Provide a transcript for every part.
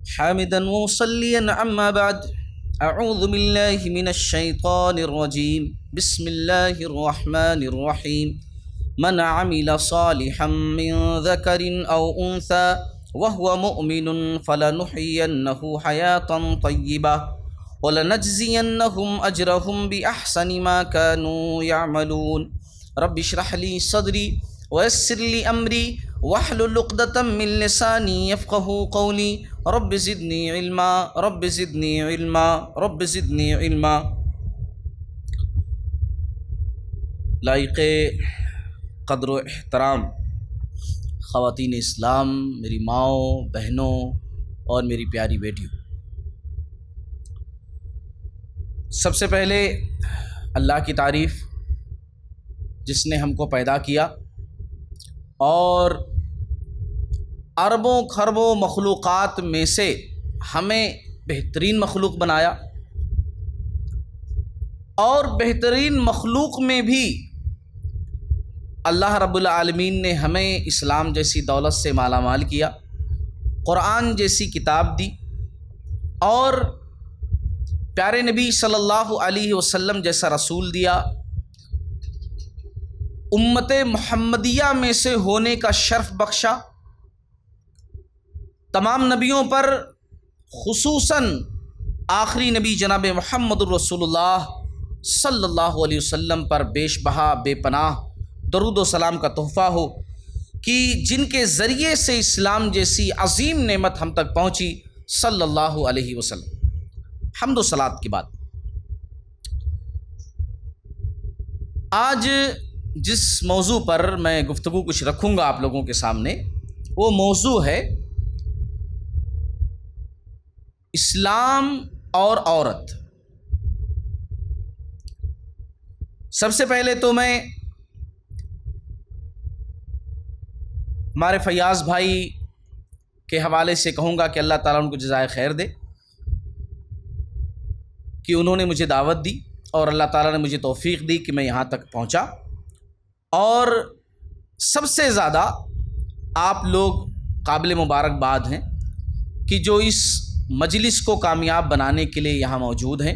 حامدا ومصليا عما بعد أعوذ بالله من الشيطان الرجيم بسم الله الرحمن الرحيم من عمل صالحا من ذكر أو أنثى وهو مؤمن فلنحيينه حياة طيبة ولنجزينهم أجرهم بأحسن ما كانوا يعملون رب اشرح لي صدري ويسر لي أمري واحلل عقدة من لساني يفقهوا قولي رب زدني علما رب زدني علما رب زدني علما۔ لائق قدر و احترام خواتین اسلام، میری ماؤں، بہنوں اور میری پیاری بیٹیوں، سب سے پہلے اللہ کی تعریف جس نے ہم کو پیدا کیا اور اربوں خربوں مخلوقات میں سے ہمیں بہترین مخلوق بنایا، اور بہترین مخلوق میں بھی اللہ رب العالمین نے ہمیں اسلام جیسی دولت سے مالا مال کیا، قرآن جیسی کتاب دی، اور پیارے نبی صلی اللہ علیہ وسلم جیسا رسول دیا، امت محمدیہ میں سے ہونے کا شرف بخشا، تمام نبیوں پر خصوصاً آخری نبی جناب محمد الرسول اللہ صلی اللہ علیہ وسلم پر بیش بہا بے پناہ درود و سلام کا تحفہ ہو کہ جن کے ذریعے سے اسلام جیسی عظیم نعمت ہم تک پہنچی صلی اللہ علیہ وسلم۔ حمد و صلات کی بات، آج جس موضوع پر میں گفتگو کچھ رکھوں گا آپ لوگوں کے سامنے، وہ موضوع ہے اسلام اور عورت۔ سب سے پہلے تو میں ہمارے فیاض بھائی کے حوالے سے کہوں گا کہ اللہ تعالیٰ ان کو جزائے خیر دے کہ انہوں نے مجھے دعوت دی اور اللہ تعالیٰ نے مجھے توفیق دی کہ میں یہاں تک پہنچا، اور سب سے زیادہ آپ لوگ قابل مبارکباد ہیں کہ جو اس مجلس کو کامیاب بنانے کے لیے یہاں موجود ہیں۔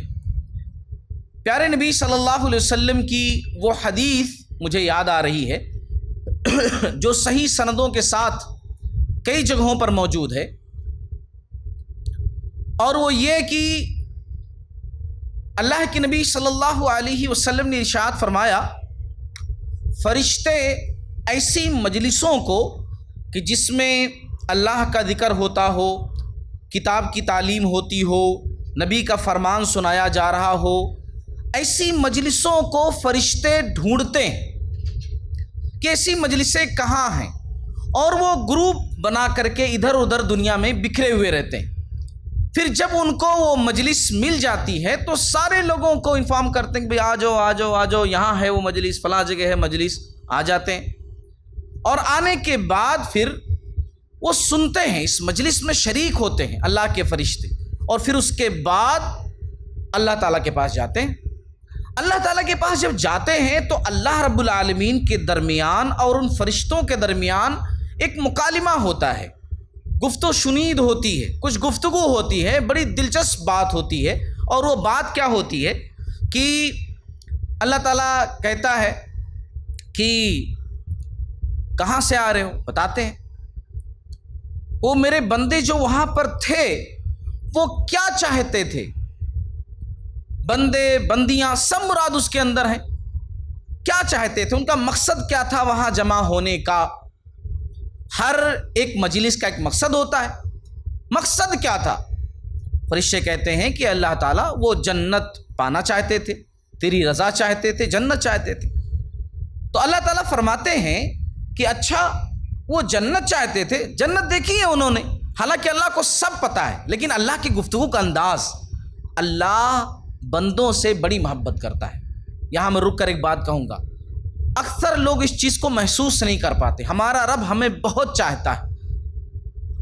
پیارے نبی صلی اللہ علیہ وسلم کی وہ حدیث مجھے یاد آ رہی ہے جو صحیح سندوں کے ساتھ کئی جگہوں پر موجود ہے، اور وہ یہ کہ اللہ کے نبی صلی اللہ علیہ وسلم نے ارشاد فرمایا، فرشتے ایسی مجلسوں کو کہ جس میں اللہ کا ذکر ہوتا ہو، کتاب کی تعلیم ہوتی ہو، نبی کا فرمان سنایا جا رہا ہو، ایسی مجلسوں کو فرشتے ڈھونڈتے ہیں کہ ایسی مجلسیں کہاں ہیں، اور وہ گروپ بنا کر کے ادھر ادھر دنیا میں بکھرے ہوئے رہتے ہیں۔ پھر جب ان کو وہ مجلس مل جاتی ہے تو سارے لوگوں کو انفارم کرتے ہیں کہ بھئی آ جاؤ آ جاؤ آ جاؤ، یہاں ہے وہ مجلس، فلاں جگہ ہے مجلس، آ جاتے ہیں، اور آنے کے بعد پھر وہ سنتے ہیں، اس مجلس میں شریک ہوتے ہیں اللہ کے فرشتے، اور پھر اس کے بعد اللہ تعالیٰ کے پاس جاتے ہیں۔ اللہ تعالیٰ کے پاس جب جاتے ہیں تو اللہ رب العالمین کے درمیان اور ان فرشتوں کے درمیان ایک مکالمہ ہوتا ہے، گفت و شنید ہوتی ہے، کچھ گفتگو ہوتی ہے، بڑی دلچسپ بات ہوتی ہے، اور وہ بات کیا ہوتی ہے کہ اللہ تعالیٰ کہتا ہے کہ کہاں سے آ رہے ہو، بتاتے ہیں، وہ میرے بندے جو وہاں پر تھے وہ کیا چاہتے تھے، بندے بندیاں سب مراد اس کے اندر ہیں، کیا چاہتے تھے، ان کا مقصد کیا تھا وہاں جمع ہونے کا۔ ہر ایک مجلس کا ایک مقصد ہوتا ہے، مقصد کیا تھا؟ فرشتے کہتے ہیں کہ اللہ تعالیٰ وہ جنت پانا چاہتے تھے، تیری رضا چاہتے تھے، جنت چاہتے تھے۔ تو اللہ تعالیٰ فرماتے ہیں کہ اچھا وہ جنت چاہتے تھے، جنت دیکھی ہے انہوں نے، حالانکہ اللہ کو سب پتہ ہے، لیکن اللہ کی گفتگو کا انداز، اللہ بندوں سے بڑی محبت کرتا ہے۔ یہاں میں رک کر ایک بات کہوں گا، اکثر لوگ اس چیز کو محسوس نہیں کر پاتے، ہمارا رب ہمیں بہت چاہتا ہے،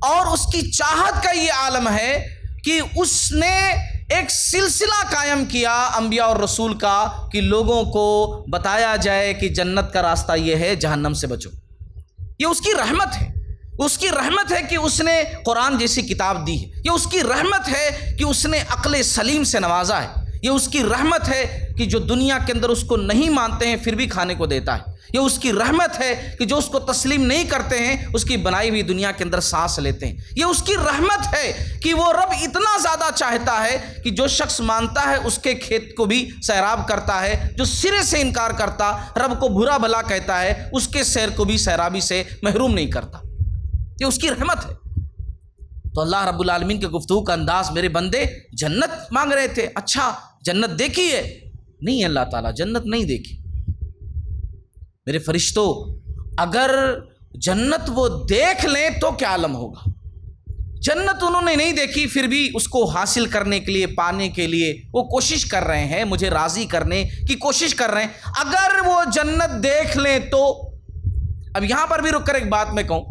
اور اس کی چاہت کا یہ عالم ہے کہ اس نے ایک سلسلہ قائم کیا انبیاء اور رسول کا کہ لوگوں کو بتایا جائے کہ جنت کا راستہ یہ ہے، جہنم سے بچو۔ یہ اس کی رحمت ہے اس کی رحمت ہے کہ اس نے قرآن جیسی کتاب دی ہے، یہ اس کی رحمت ہے کہ اس نے عقل سلیم سے نوازا ہے، یہ اس کی رحمت ہے کہ جو دنیا کے اندر اس کو نہیں مانتے ہیں پھر بھی کھانے کو دیتا ہے، یہ اس کی رحمت ہے کہ جو اس کو تسلیم نہیں کرتے ہیں اس کی بنائی ہوئی دنیا کے اندر سانس لیتے ہیں، یہ اس کی رحمت ہے کہ وہ رب اتنا زیادہ چاہتا ہے کہ جو شخص مانتا ہے اس کے کھیت کو بھی سیراب کرتا ہے، جو سرے سے انکار کرتا رب کو برا بھلا کہتا ہے اس کے سیر کو بھی سیرابی سے محروم نہیں کرتا، یہ اس کی رحمت ہے۔ تو اللہ رب العالمین کے گفتگو کا انداز، میرے بندے جنت مانگ رہے تھے، اچھا جنت دیکھی ہے؟ نہیں اللہ تعالیٰ جنت نہیں دیکھی۔ میرے فرشتوں اگر جنت وہ دیکھ لیں تو کیا عالم ہوگا؟ جنت انہوں نے نہیں دیکھی پھر بھی اس کو حاصل کرنے کے لیے، پانے کے لیے وہ کوشش کر رہے ہیں، مجھے راضی کرنے کی کوشش کر رہے ہیں۔ اگر وہ جنت دیکھ لیں تو، اب یہاں پر بھی رک کر ایک بات میں کہوں،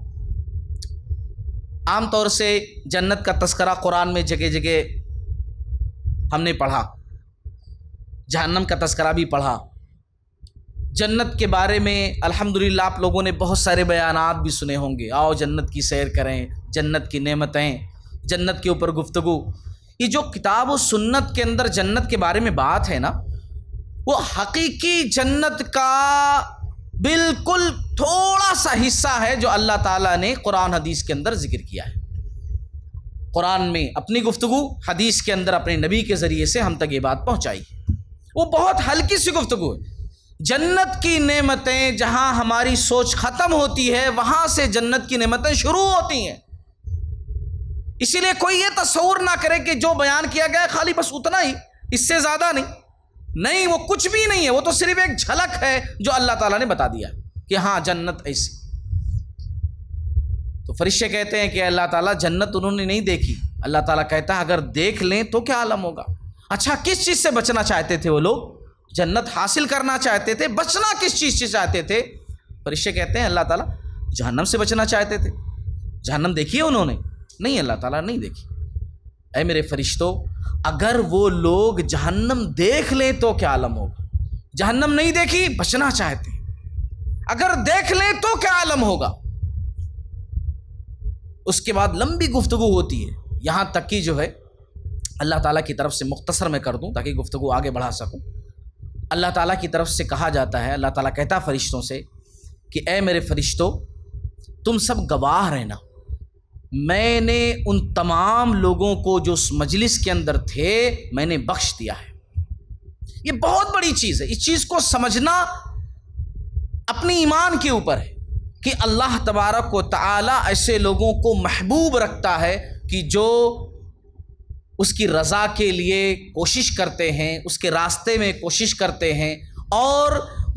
عام طور سے جنت کا تذکرہ قرآن میں جگہ جگہ ہم نے پڑھا، جہنم کا تذکرہ بھی پڑھا، جنت کے بارے میں الحمدللہ آپ لوگوں نے بہت سارے بیانات بھی سنے ہوں گے، آؤ جنت کی سیر کریں، جنت کی نعمتیں، جنت کے اوپر گفتگو۔ یہ جو کتاب و سنت کے اندر جنت کے بارے میں بات ہے نا، وہ حقیقی جنت کا بالکل تھوڑا سا حصہ ہے جو اللہ تعالیٰ نے قرآن حدیث کے اندر ذکر کیا ہے۔ قرآن میں اپنی گفتگو، حدیث کے اندر اپنے نبی کے ذریعے سے ہم تک یہ بات پہنچائی ہے، وہ بہت ہلکی سی گفتگو ہے۔ جنت کی نعمتیں جہاں ہماری سوچ ختم ہوتی ہے وہاں سے جنت کی نعمتیں شروع ہوتی ہیں، اسی لیے کوئی یہ تصور نہ کرے کہ جو بیان کیا گیا ہے خالی بس اتنا ہی، اس سے زیادہ نہیں، وہ کچھ بھی نہیں ہے، وہ تو صرف ایک جھلک ہے جو اللہ تعالیٰ نے بتا دیا کہ ہاں جنت ایسی۔ تو فرشتے کہتے ہیں کہ اللہ تعالیٰ جنت انہوں نے نہیں دیکھی، اللہ تعالیٰ کہتا ہے اگر دیکھ لیں تو کیا عالم ہوگا۔ اچھا کس چیز سے بچنا چاہتے تھے وہ لوگ؟ جنت حاصل کرنا چاہتے تھے، بچنا کس چیز سے چاہتے تھے؟ فرشتے کہتے ہیں اللہ تعالیٰ جہنم سے بچنا چاہتے تھے۔ جہنم دیکھی ہے انہوں نے؟ نہیں اللہ تعالیٰ نہیں دیکھی۔ اے میرے فرشتوں اگر وہ لوگ جہنم دیکھ لیں تو کیا عالم ہوگا؟ جہنم نہیں دیکھی، بچنا چاہتے ہیں، اگر دیکھ لیں تو کیا عالم ہوگا؟ اس کے بعد لمبی گفتگو ہوتی ہے، یہاں تک کہ جو ہے اللہ تعالیٰ کی طرف سے مختصر میں کر دوں تاکہ گفتگو آگے بڑھا سکوں۔ اللہ تعالیٰ کی طرف سے کہا جاتا ہے، اللہ تعالیٰ کہتا فرشتوں سے کہ اے میرے فرشتوں تم سب گواہ رہنا، میں نے ان تمام لوگوں کو جو اس مجلس کے اندر تھے میں نے بخش دیا ہے۔ یہ بہت بڑی چیز ہے، اس چیز کو سمجھنا اپنی ایمان کے اوپر ہے کہ اللہ تبارک و تعالی ایسے لوگوں کو محبوب رکھتا ہے کہ جو اس کی رضا کے لیے کوشش کرتے ہیں، اس کے راستے میں کوشش کرتے ہیں، اور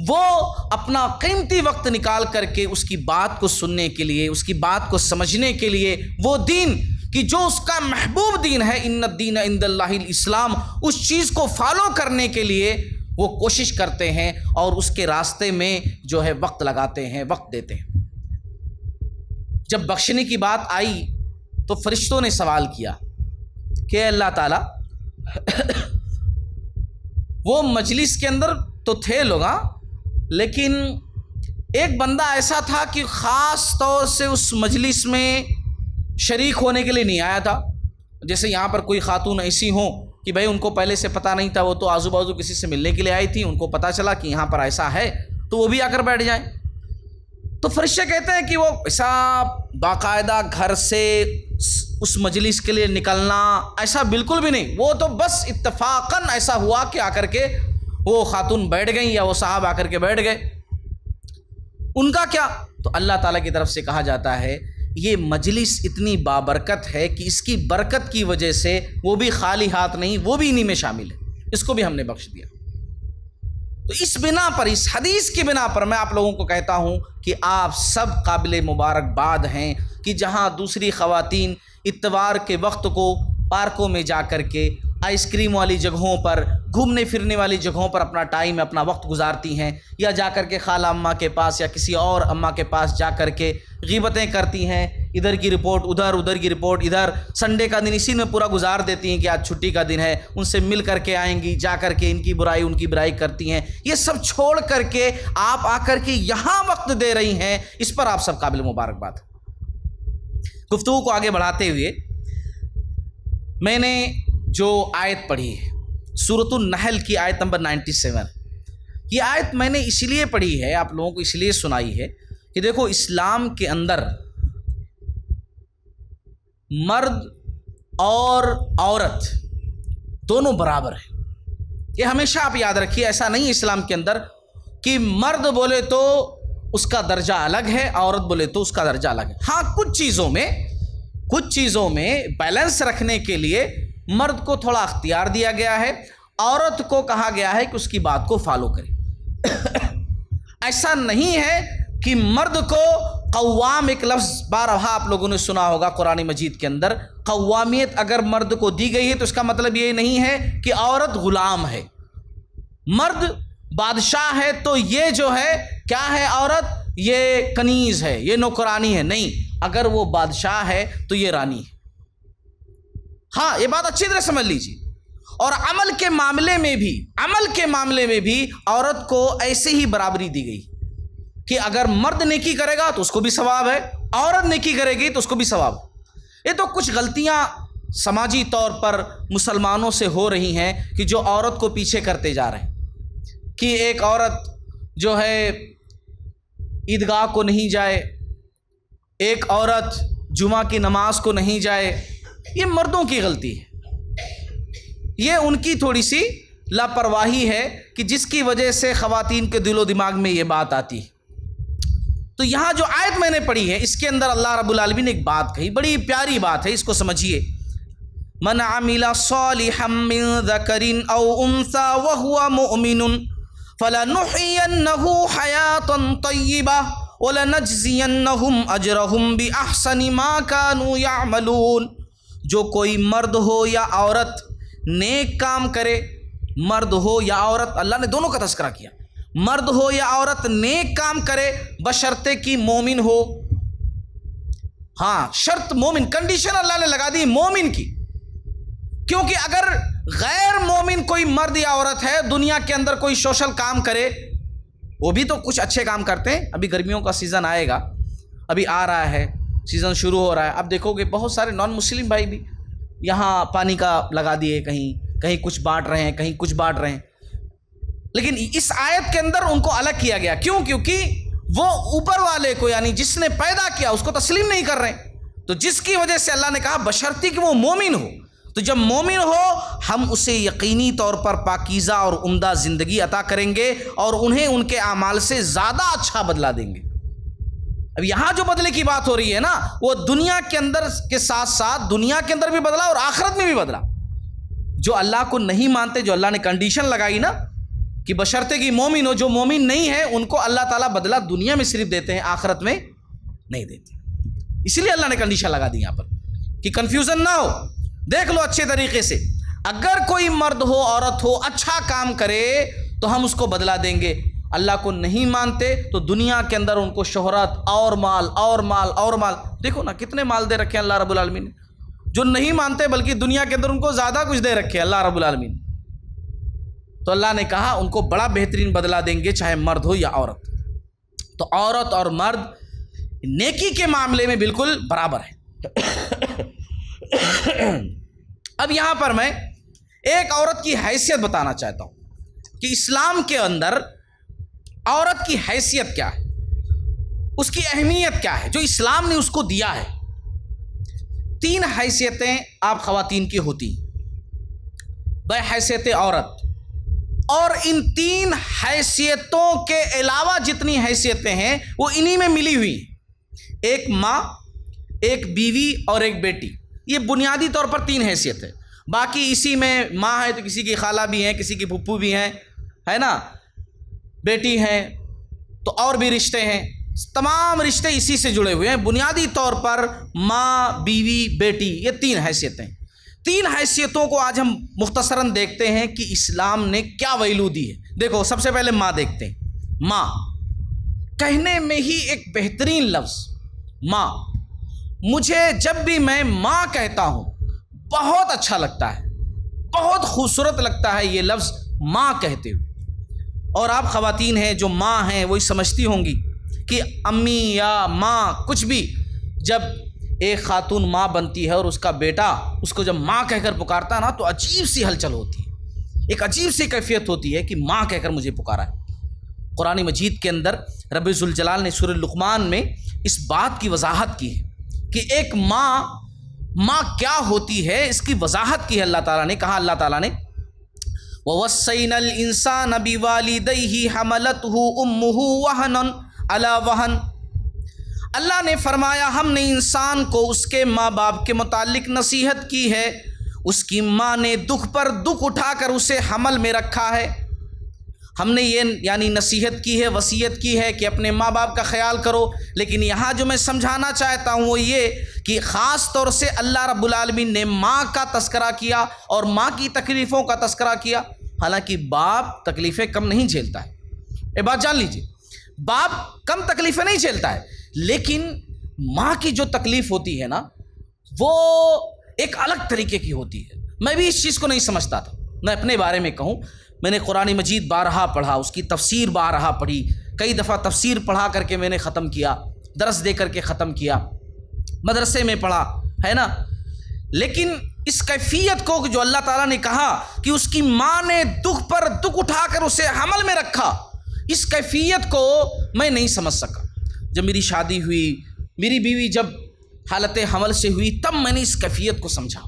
وہ اپنا قیمتی وقت نکال کر کے اس کی بات کو سننے کے لیے، اس کی بات کو سمجھنے کے لیے، وہ دین کہ جو اس کا محبوب دین ہے، ان الدین عند اللہ الاسلام، اس چیز کو فالو کرنے کے لیے وہ کوشش کرتے ہیں اور اس کے راستے میں جو ہے وقت لگاتے ہیں، وقت دیتے ہیں۔ جب بخشنے کی بات آئی تو فرشتوں نے سوال کیا کہ اللہ تعالیٰ وہ مجلس کے اندر تو تھے لوگ، لیکن ایک بندہ ایسا تھا کہ خاص طور سے اس مجلس میں شریک ہونے کے لیے نہیں آیا تھا۔ جیسے یہاں پر کوئی خاتون ایسی ہوں کہ بھائی ان کو پہلے سے پتہ نہیں تھا، وہ تو آزو بازو کسی سے ملنے کے لیے آئی تھی، ان کو پتہ چلا کہ یہاں پر ایسا ہے تو وہ بھی آ کر بیٹھ جائیں۔ تو فرشتے کہتے ہیں کہ وہ ایسا باقاعدہ گھر سے اس مجلس کے لیے نکلنا ایسا بالکل بھی نہیں، وہ تو بس اتفاقاً ایسا ہوا کہ آ کر کے وہ خاتون بیٹھ گئیں یا وہ صاحب آ کر کے بیٹھ گئے۔ ان کا کیا؟ تو اللہ تعالیٰ کی طرف سے کہا جاتا ہے یہ مجلس اتنی بابرکت ہے کہ اس کی برکت کی وجہ سے وہ بھی خالی ہاتھ نہیں، وہ بھی انہی میں شامل ہے، اس کو بھی ہم نے بخش دیا۔ تو اس بنا پر، اس حدیث کی بنا پر میں آپ لوگوں کو کہتا ہوں کہ آپ سب قابل مبارکباد ہیں کہ جہاں دوسری خواتین اتوار کے وقت کو پارکوں میں جا کر کے، آئس کریم والی جگہوں پر، گھومنے پھرنے والی جگہوں پر اپنا ٹائم، اپنا وقت گزارتی ہیں، یا جا کر کے خالہ اماں کے پاس یا کسی اور اماں کے پاس جا کر کے غیبتیں کرتی ہیں، ادھر کی رپورٹ ادھر، ادھر کی رپورٹ ادھر، سنڈے کا دن اسی میں پورا گزار دیتی ہیں کہ آج چھٹی کا دن ہے، ان سے مل کر کے آئیں گی، جا کر کے ان کی برائی ان کی برائی کرتی ہیں۔ یہ سب چھوڑ کر کے آپ آ کر کے یہاں وقت دے رہی ہیں، اس پر آپ سب قابل مبارکباد۔ گفتگو کو آگے بڑھاتے ہوئے میں نے جو آیت پڑھی ہے سورۃ النحل کی آیت نمبر 97، یہ آیت میں نے اس لیے پڑھی ہے، آپ لوگوں کو اس لیے سنائی ہے کہ دیکھو اسلام کے اندر مرد اور عورت دونوں برابر ہیں۔ یہ ہمیشہ آپ یاد رکھیے، ایسا نہیں ہے اسلام کے اندر کہ مرد بولے تو اس کا درجہ الگ ہے، عورت بولے تو اس کا درجہ الگ ہے۔ ہاں کچھ چیزوں میں بیلنس رکھنے کے لیے مرد کو تھوڑا اختیار دیا گیا ہے، عورت کو کہا گیا ہے کہ اس کی بات کو فالو کرے۔ ایسا نہیں ہے کہ مرد کو قوام، ایک لفظ بارہا آپ لوگوں نے سنا ہوگا قرآن مجید کے اندر، قوامیت اگر مرد کو دی گئی ہے تو اس کا مطلب یہ نہیں ہے کہ عورت غلام ہے۔ مرد بادشاہ ہے تو یہ جو ہے کیا ہے، عورت یہ کنیز ہے، یہ نوکرانی ہے، نہیں، اگر وہ بادشاہ ہے تو یہ رانی ہے۔ ہاں یہ بات اچھی طرح سمجھ لیجیے۔ اور عمل کے معاملے میں بھی عورت کو ایسے ہی برابری دی گئی کہ اگر مرد نیکی کرے گا تو اس کو بھی ثواب ہے، عورت نیکی کرے گی تو اس کو بھی ثواب ہے۔ یہ تو کچھ غلطیاں سماجی طور پر مسلمانوں سے ہو رہی ہیں کہ جو عورت کو پیچھے کرتے جا رہے ہیں، کہ ایک عورت جو ہے عیدگاہ کو نہیں جائے، ایک عورت جمعہ کی نماز کو نہیں جائے، یہ مردوں کی غلطی ہے، یہ ان کی تھوڑی سی لاپرواہی ہے کہ جس کی وجہ سے خواتین کے دل و دماغ میں یہ بات آتی ہے۔ تو یہاں جو آیت میں نے پڑھی ہے اس کے اندر اللہ رب العالمین نے ایک بات کہی، بڑی پیاری بات ہے، اس کو سمجھیے۔ من عمل صالحا من ذکر او انثى وهو مؤمن فلنحيينه حياة طیبة ولنجزینهم اجرهم باحسن ما كانوا يعملون۔ جو کوئی مرد ہو یا عورت نیک کام کرے، مرد ہو یا عورت، اللہ نے دونوں کا تذکرہ کیا، مرد ہو یا عورت نیک کام کرے بشرطے کی مومن ہو۔ ہاں شرط مومن، کنڈیشن اللہ نے لگا دی مومن کی، کیونکہ اگر غیر مومن کوئی مرد یا عورت ہے دنیا کے اندر کوئی سوشل کام کرے، وہ بھی تو کچھ اچھے کام کرتے ہیں۔ ابھی گرمیوں کا سیزن آئے گا، ابھی آ رہا ہے، سیزن شروع ہو رہا ہے، اب دیکھو گے بہت سارے نان مسلم بھائی بھی یہاں پانی کا لگا دیے، کہیں کچھ بانٹ رہے ہیں، کہیں کچھ بانٹ رہے ہیں، لیکن اس آیت کے اندر ان کو الگ کیا گیا۔ کیوں؟ کیونکہ وہ اوپر والے کو، یعنی جس نے پیدا کیا، اس کو تسلیم نہیں کر رہے ہیں، تو جس کی وجہ سے اللہ نے کہا بشرطی کہ وہ مومن ہو۔ تو جب مومن ہو ہم اسے یقینی طور پر پاکیزہ اور عمدہ زندگی عطا کریں گے اور انہیں ان کے اعمال سے زیادہ اچھا بدلہ دیں گے۔ اب یہاں جو بدلے کی بات ہو رہی ہے نا، وہ دنیا کے اندر کے ساتھ ساتھ دنیا کے اندر بھی بدلا اور آخرت میں بھی بدلا۔ جو اللہ کو نہیں مانتے، جو اللہ نے کنڈیشن لگائی نا کہ بشرطے کی مومن ہو، جو مومن نہیں ہے ان کو اللہ تعالیٰ بدلہ دنیا میں صرف دیتے ہیں، آخرت میں نہیں دیتے۔ اسی لیے اللہ نے کنڈیشن لگا دی یہاں پر کہ کنفیوژن نہ ہو۔ دیکھ لو اچھے طریقے سے، اگر کوئی مرد ہو عورت ہو اچھا کام کرے تو ہم اس کو بدلہ دیں گے، اللہ کو نہیں مانتے تو دنیا کے اندر ان کو شہرت اور مال اور مال اور مال، دیکھو نا کتنے مال دے رکھے ہیں اللہ رب العالمین نے۔ جو نہیں مانتے بلکہ دنیا کے اندر ان کو زیادہ کچھ دے رکھے اللہ رب العالمین، تو اللہ نے کہا ان کو بڑا بہترین بدلہ دیں گے، چاہے مرد ہو یا عورت۔ تو عورت اور مرد نیکی کے معاملے میں بالکل برابر ہے۔ اب یہاں پر میں ایک عورت کی حیثیت بتانا چاہتا ہوں کہ اسلام کے اندر عورت کی حیثیت کیا ہے، اس کی اہمیت کیا ہے جو اسلام نے اس کو دیا ہے۔ 3 حیثیتیں آپ خواتین کی ہوتی ہیں بحیثیت عورت، اور ان 3 حیثیتوں کے علاوہ جتنی حیثیتیں ہیں وہ انہی میں ملی ہوئی ہیں۔ ایک ماں، ایک بیوی اور ایک بیٹی، یہ بنیادی طور پر 3 حیثیت ہے۔ باقی اسی میں ماں ہے تو کسی کی خالہ بھی ہیں، کسی کی پھپھو بھی ہیں، ہے نا، بیٹی ہیں تو اور بھی رشتے ہیں، تمام رشتے اسی سے جڑے ہوئے ہیں۔ بنیادی طور پر ماں، بیوی، بیٹی، یہ 3 حیثیتیں۔ 3 حیثیتوں کو آج ہم مختصراً دیکھتے ہیں کہ اسلام نے کیا ویلو دی ہے۔ دیکھو سب سے پہلے ماں دیکھتے ہیں۔ ماں کہنے میں ہی ایک بہترین لفظ ماں، مجھے جب بھی میں ماں کہتا ہوں بہت اچھا لگتا ہے، بہت خوبصورت لگتا ہے یہ لفظ ماں کہتے ہوئے۔ اور آپ خواتین ہیں جو ماں ہیں وہی سمجھتی ہوں گی کہ امی یا ماں کچھ بھی، جب ایک خاتون ماں بنتی ہے اور اس کا بیٹا اس کو جب ماں کہہ کر پکارتا ہے نا تو عجیب سی ہلچل ہوتی ہے، ایک عجیب سی کیفیت ہوتی ہے کہ ماں کہہ کر مجھے پکارا ہے۔ قرآن مجید کے اندر رب ذوالجلال نے سورہ لقمان میں اس بات کی وضاحت کی ہے کہ ایک ماں کیا ہوتی ہے، اس کی وضاحت کی ہے اللہ تعالیٰ نے۔ کہا اللہ تعالیٰ نے وَوَصَّيْنَا الْإِنسَانَ بِوَالِدَيْهِ حَمَلَتْهُ أُمُّهُ وَهْنًا عَلَى وَهْنٍ، اللہ نے فرمایا ہم نے انسان کو اس کے ماں باپ کے متعلق نصیحت کی ہے، اس کی ماں نے دکھ پر دکھ اٹھا کر اسے حمل میں رکھا ہے۔ ہم نے یہ یعنی نصیحت کی ہے، وصیت کی ہے کہ اپنے ماں باپ کا خیال کرو، لیکن یہاں جو میں سمجھانا چاہتا ہوں وہ یہ کہ خاص طور سے اللہ رب العالمین نے ماں کا تذکرہ کیا اور ماں کی تکلیفوں کا تذکرہ کیا، حالانکہ باپ تکلیفیں کم نہیں جھیلتا ہے۔ یہ بات جان لیجیے، باپ کم تکلیفیں نہیں جھیلتا ہے، لیکن ماں کی جو تکلیف ہوتی ہے نا وہ ایک الگ طریقے کی ہوتی ہے۔ میں بھی اس چیز کو نہیں سمجھتا تھا، میں اپنے بارے میں کہوں، میں نے قرآن مجید بارہا پڑھا، اس کی تفسیر بارہا پڑھی، کئی دفعہ تفسیر پڑھا کر کے میں نے ختم کیا، درس دے کر کے ختم کیا، مدرسے میں پڑھا ہے نا، لیکن اس کیفیت کو جو اللہ تعالیٰ نے کہا کہ اس کی ماں نے دکھ پر دکھ اٹھا کر اسے حمل میں رکھا، اس کیفیت کو میں نہیں سمجھ سکا۔ جب میری شادی ہوئی، میری بیوی جب حالت حمل سے ہوئی، تب میں نے اس کیفیت کو سمجھا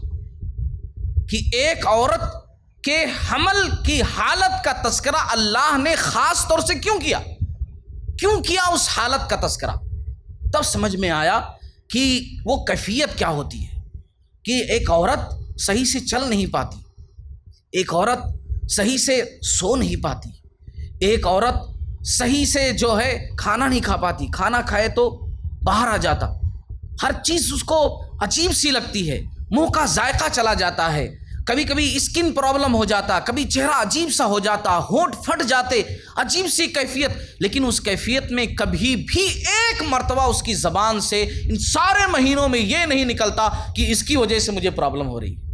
کہ ایک عورت کے حمل کی حالت کا تذکرہ اللہ نے خاص طور سے کیوں کیا اس حالت کا تذکرہ۔ تب سمجھ میں آیا کہ وہ کیفیت کیا ہوتی ہے کہ ایک عورت صحیح سے چل نہیں پاتی، ایک عورت صحیح سے سو نہیں پاتی، ایک عورت صحیح سے جو ہے کھانا نہیں کھا پاتی، کھانا کھائے تو باہر آ جاتا، ہر چیز اس کو عجیب سی لگتی ہے، منہ کا ذائقہ چلا جاتا ہے، کبھی کبھی اسکن پرابلم ہو جاتا، کبھی چہرہ عجیب سا ہو جاتا، ہونٹ پھٹ جاتے، عجیب سی کیفیت، لیکن اس کیفیت میں کبھی بھی ایک مرتبہ اس کی زبان سے ان سارے مہینوں میں یہ نہیں نکلتا کہ اس کی وجہ سے مجھے پرابلم ہو رہی ہے۔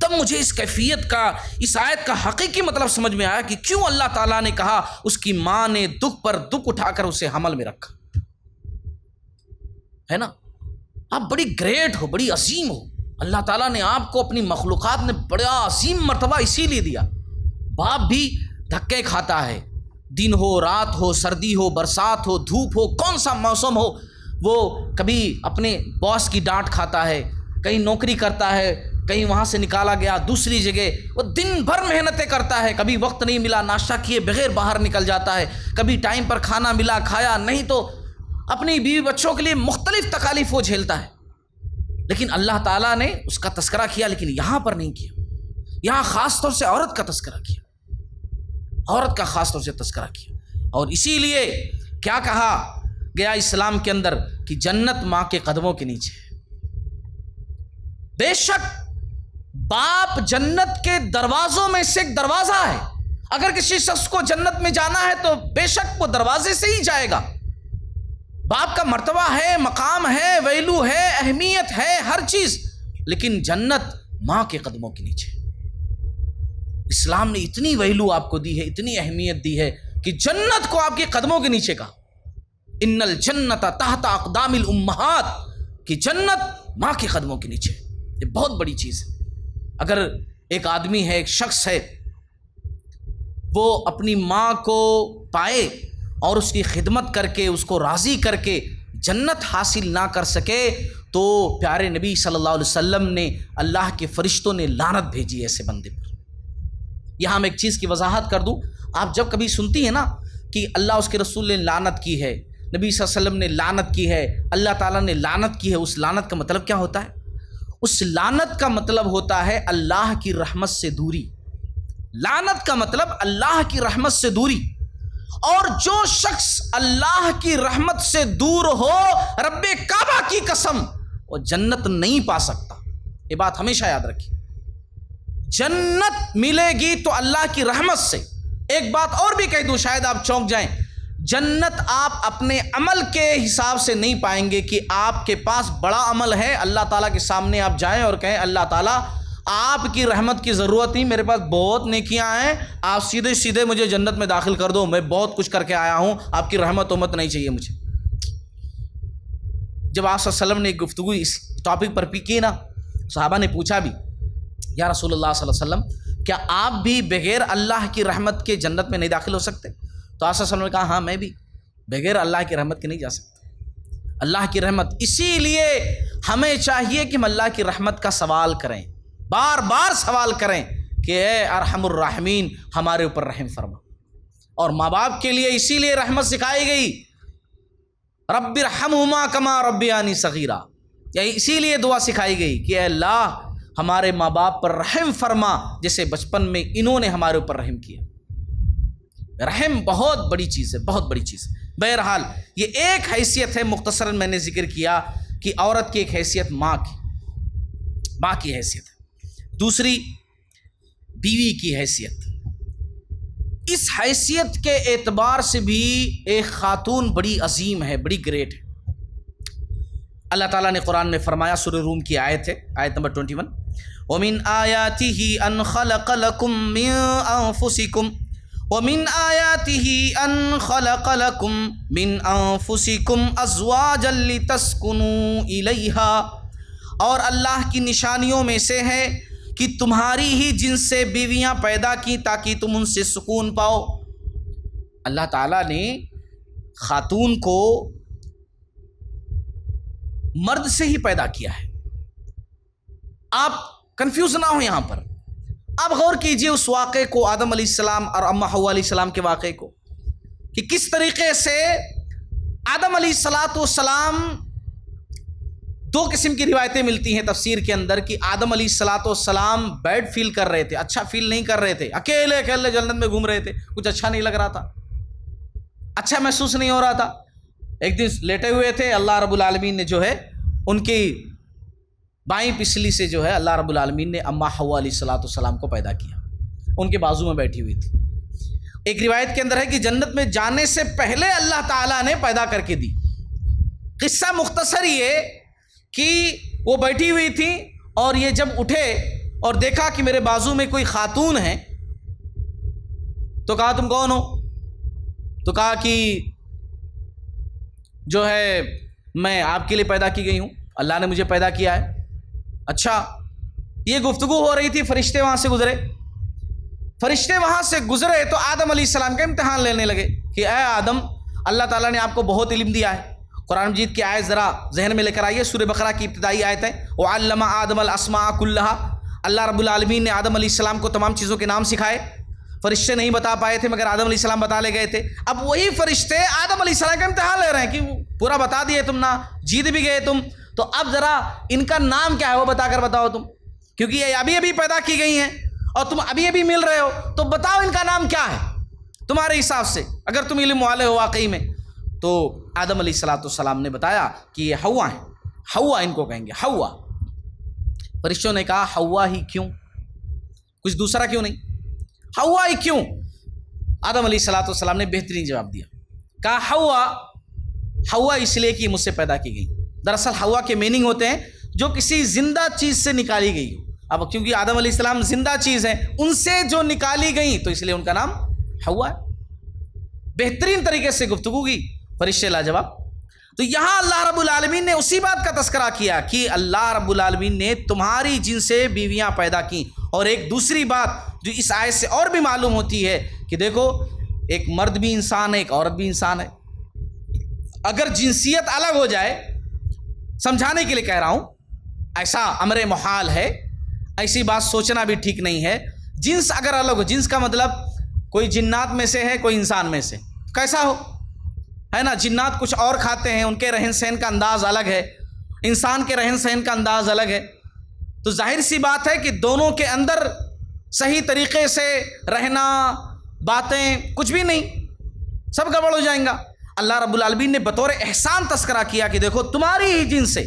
تب مجھے اس کیفیت کا، اس آیت کا حقیقی مطلب سمجھ میں آیا کہ کیوں اللہ تعالیٰ نے کہا اس کی ماں نے دکھ پر دکھ اٹھا کر اسے حمل میں رکھا، ہے نا۔ آپ بڑی گریٹ ہو، بڑی عظیم ہو، اللہ تعالیٰ نے آپ کو اپنی مخلوقات میں بڑا عظیم مرتبہ اسی لیے دیا۔ باپ بھی دھکے کھاتا ہے، دن ہو، رات ہو، سردی ہو، برسات ہو، دھوپ ہو، کون سا موسم ہو، وہ کبھی اپنے باس کی ڈانٹ کھاتا ہے، کہیں نوکری کرتا ہے، کہیں وہاں سے نکالا گیا دوسری جگہ، وہ دن بھر محنتیں کرتا ہے، کبھی وقت نہیں ملا ناشتہ کیے بغیر باہر نکل جاتا ہے، کبھی ٹائم پر کھانا ملا کھایا نہیں، تو اپنی بیوی بچوں کے لیے مختلف تکالیف وہ جھیلتا ہے، لیکن اللہ تعالیٰ نے اس کا تذکرہ کیا، لیکن یہاں پر نہیں کیا، یہاں خاص طور سے عورت کا تذکرہ کیا، عورت کا خاص طور سے تذکرہ کیا۔ اور اسی لیے کیا کہا گیا اسلام کے اندر کہ جنت ماں کے قدموں کے نیچے ہے۔ بے شک باپ جنت کے دروازوں میں سے ایک دروازہ ہے، اگر کسی شخص کو جنت میں جانا ہے تو بے شک وہ دروازے سے ہی جائے گا۔ باپ کا مرتبہ ہے، مقام ہے، ویلو ہے، اہمیت ہے، ہر چیز، لیکن جنت ماں کے قدموں کے نیچے۔ اسلام نے اتنی ویلو آپ کو دی ہے، اتنی اہمیت دی ہے کہ جنت کو آپ کے قدموں کے نیچے کہا، ان الجنت تحت اقدام الامہات، کہ جنت ماں کے قدموں کے نیچے۔ یہ بہت بڑی چیز ہے۔ اگر ایک آدمی ہے، ایک شخص ہے، وہ اپنی ماں کو پائے اور اس کی خدمت کر کے اس کو راضی کر کے جنت حاصل نہ کر سکے تو پیارے نبی صلی اللہ علیہ وسلم نے، اللہ کے فرشتوں نے لعنت بھیجی ایسے بندے پر۔ یہاں میں ایک چیز کی وضاحت کر دوں، آپ جب کبھی سنتی ہیں نا کہ اللہ اس کے رسول نے لعنت کی ہے، نبی صلی اللہ علیہ وسلم نے لعنت کی ہے، اللہ تعالیٰ نے لعنت کی ہے، اس لعنت کا مطلب کیا ہوتا ہے؟ اس لعنت کا مطلب ہوتا ہے اللہ کی رحمت سے دوری۔ لعنت کا مطلب اللہ کی رحمت سے دوری، اور جو شخص اللہ کی رحمت سے دور ہو، رب کعبہ کی قسم، وہ جنت نہیں پا سکتا۔ یہ بات ہمیشہ یاد رکھیں، جنت ملے گی تو اللہ کی رحمت سے۔ ایک بات اور بھی کہہ دوں، شاید آپ چونک جائیں، جنت آپ اپنے عمل کے حساب سے نہیں پائیں گے کہ آپ کے پاس بڑا عمل ہے، اللہ تعالیٰ کے سامنے آپ جائیں اور کہیں اللہ تعالیٰ آپ کی رحمت کی ضرورت نہیں، میرے پاس بہت نیکیاں ہیں، آپ سیدھے سیدھے مجھے جنت میں داخل کر دو، میں بہت کچھ کر کے آیا ہوں، آپ کی رحمت امت نہیں چاہیے مجھے۔ جب آپ صلی اللہ علیہ وسلم نے ایک گفتگو اس ٹاپک پر کی نا، صحابہ نے پوچھا بھی، یا رسول اللہ صلی اللہ علیہ وسلم کیا آپ بھی بغیر اللہ کی رحمت کے جنت میں نہیں داخل ہو سکتے؟ تو آپ صلی اللہ علیہ وسلم نے کہا ہاں میں بھی بغیر اللہ کی رحمت کے نہیں جا سکتا۔ اللہ کی رحمت، اسی لیے ہمیں چاہیے کہ ہم اللہ کی رحمت کا سوال کریں، بار بار سوال کریں کہ اے ارحم الراحمین ہمارے اوپر رحم فرما۔ اور ماں باپ کے لیے اسی لیے رحمت سکھائی گئی، رب ارحمہما کما ربیانی صغیرا، یہی اسی لیے دعا سکھائی گئی کہ اے اللہ ہمارے ماں باپ پر رحم فرما جیسے بچپن میں انہوں نے ہمارے اوپر رحم کیا۔ رحم بہت بڑی چیز ہے، بہت بڑی چیز ہے۔ بہرحال یہ ایک حیثیت ہے، مختصراً میں نے ذکر کیا کہ عورت کی ایک حیثیت ماں کی حیثیت ہے، دوسری بیوی کی حیثیت۔ اس حیثیت کے اعتبار سے بھی ایک خاتون بڑی عظیم ہے، بڑی گریٹ ہے۔ اللہ تعالیٰ نے قرآن میں فرمایا، سورہ روم کی آیت ہے، آیت نمبر 21، وَمِنْ آيَاتِهِ أَنْ خَلَقَ لَكُم مِّنْ أَنفُسِكُمْ وَمِنْ آيَاتِهِ أَنْ خَلَقَ لَكُم مِّنْ أَنفُسِكُمْ أَزْوَاجًا لِتَسْكُنُوا إِلَيْهَا، اور اللہ کی نشانیوں میں سے ہے کہ تمہاری ہی جن سے بیویاں پیدا کی تاکہ تم ان سے سکون پاؤ۔ اللہ تعالیٰ نے خاتون کو مرد سے ہی پیدا کیا ہے۔ آپ کنفیوز نہ ہو یہاں پر، آپ غور کیجئے اس واقعے کو، آدم علیہ السلام اور اماں حوا علیہ السلام کے واقعے کو، کہ کس طریقے سے آدم علیہ السلام، دو قسم کی روایتیں ملتی ہیں تفسیر کے اندر کہ آدم علیہ السلام بیڈ فیل کر رہے تھے، اچھا فیل نہیں کر رہے تھے، اکیلے اکیلے جنت میں گھوم رہے تھے، کچھ اچھا نہیں لگ رہا تھا، اچھا محسوس نہیں ہو رہا تھا۔ ایک دن لیٹے ہوئے تھے، اللہ رب العالمین نے جو ہے ان کی بائیں پسلی سے جو ہے اللہ رب العالمین نے اماں حوا علیہ السلام کو پیدا کیا، ان کے بازو میں بیٹھی ہوئی تھی۔ ایک روایت کے اندر ہے کہ جنت میں جانے سے پہلے اللہ تعالیٰ نے پیدا کر کے دی۔ قصہ مختصر یہ کہ وہ بیٹھی ہوئی تھی اور یہ جب اٹھے اور دیکھا کہ میرے بازو میں کوئی خاتون ہے تو کہا تم کون ہو؟ تو کہا کہ جو ہے میں آپ کے لیے پیدا کی گئی ہوں، اللہ نے مجھے پیدا کیا ہے۔ اچھا، یہ گفتگو ہو رہی تھی، فرشتے وہاں سے گزرے، فرشتے وہاں سے گزرے تو آدم علیہ السلام کا امتحان لینے لگے کہ اے آدم، اللہ تعالیٰ نے آپ کو بہت علم دیا ہے۔ قرآن مجید کی آیت ذرا ذہن میں لے کر آئیے، سورہ بقرہ کی ابتدائی آیت ہے، وَعَلَّمَ آدَمَ الْأَسْمَاءَ كُلَّهَا، اللہ رب العالمین نے آدم علیہ السلام کو تمام چیزوں کے نام سکھائے۔ فرشتے نہیں بتا پائے تھے مگر آدم علیہ السلام بتا لے گئے تھے۔ اب وہی فرشتے آدم علیہ السلام کا امتحان لے رہے ہیں کہ پورا بتا دیے تم نا، جیت بھی گئے تم، تو اب ذرا ان کا نام کیا ہے وہ بتا کر بتاؤ تم، کیونکہ یہ ابھی ابھی پیدا کی گئی ہیں اور تم ابھی ابھی مل رہے ہو، تو بتاؤ ان کا نام کیا ہے تمہارے حساب سے، اگر تم علم والے ہو واقعی میں۔ تو آدم علیہ السلام نے بتایا کہ یہ حوا ہیں، حوا ان کو کہیں گے، حوا۔ فرشتوں نے کہا حوا ہی کیوں، کچھ دوسرا کیوں نہیں، حوا ہی کیوں؟ آدم علیہ السلام نے بہترین جواب دیا، کہا حوا اس لیے کہ مجھ سے پیدا کی گئی۔ دراصل حوا کے میننگ ہوتے ہیں جو کسی زندہ چیز سے نکالی گئی ہو، اب کیونکہ آدم علیہ السلام زندہ چیز ہیں، ان سے جو نکالی گئی تو اس لیے ان کا نام حوا ہے۔ بہترین طریقے سے گفتگو کی، فرشتے لاجواب۔ تو یہاں اللہ رب العالمین نے اسی بات کا تذکرہ کیا کہ اللہ رب العالمین نے تمہاری جن سے بیویاں پیدا کی۔ اور ایک دوسری بات جو اس آیت سے اور بھی معلوم ہوتی ہے کہ دیکھو، ایک مرد بھی انسان ہے، ایک عورت بھی انسان ہے۔ اگر جنسیت الگ ہو جائے، سمجھانے کے لیے کہہ رہا ہوں، ایسا امر محال ہے، ایسی بات سوچنا بھی ٹھیک نہیں ہے۔ جنس اگر الگ ہو، جنس کا مطلب کوئی جنات میں سے ہے، کوئی انسان میں سے، کیسا ہو، ہے نا؟ جنات کچھ اور کھاتے ہیں، ان کے رہن سہن کا انداز الگ ہے، انسان کے رہن سہن کا انداز الگ ہے، تو ظاہر سی بات ہے کہ دونوں کے اندر صحیح طریقے سے رہنا، باتیں کچھ بھی نہیں، سب گڑبڑ ہو جائیں گا۔ اللہ رب العالمین نے بطور احسان تذکرہ کیا کہ دیکھو تمہاری ہی جن سے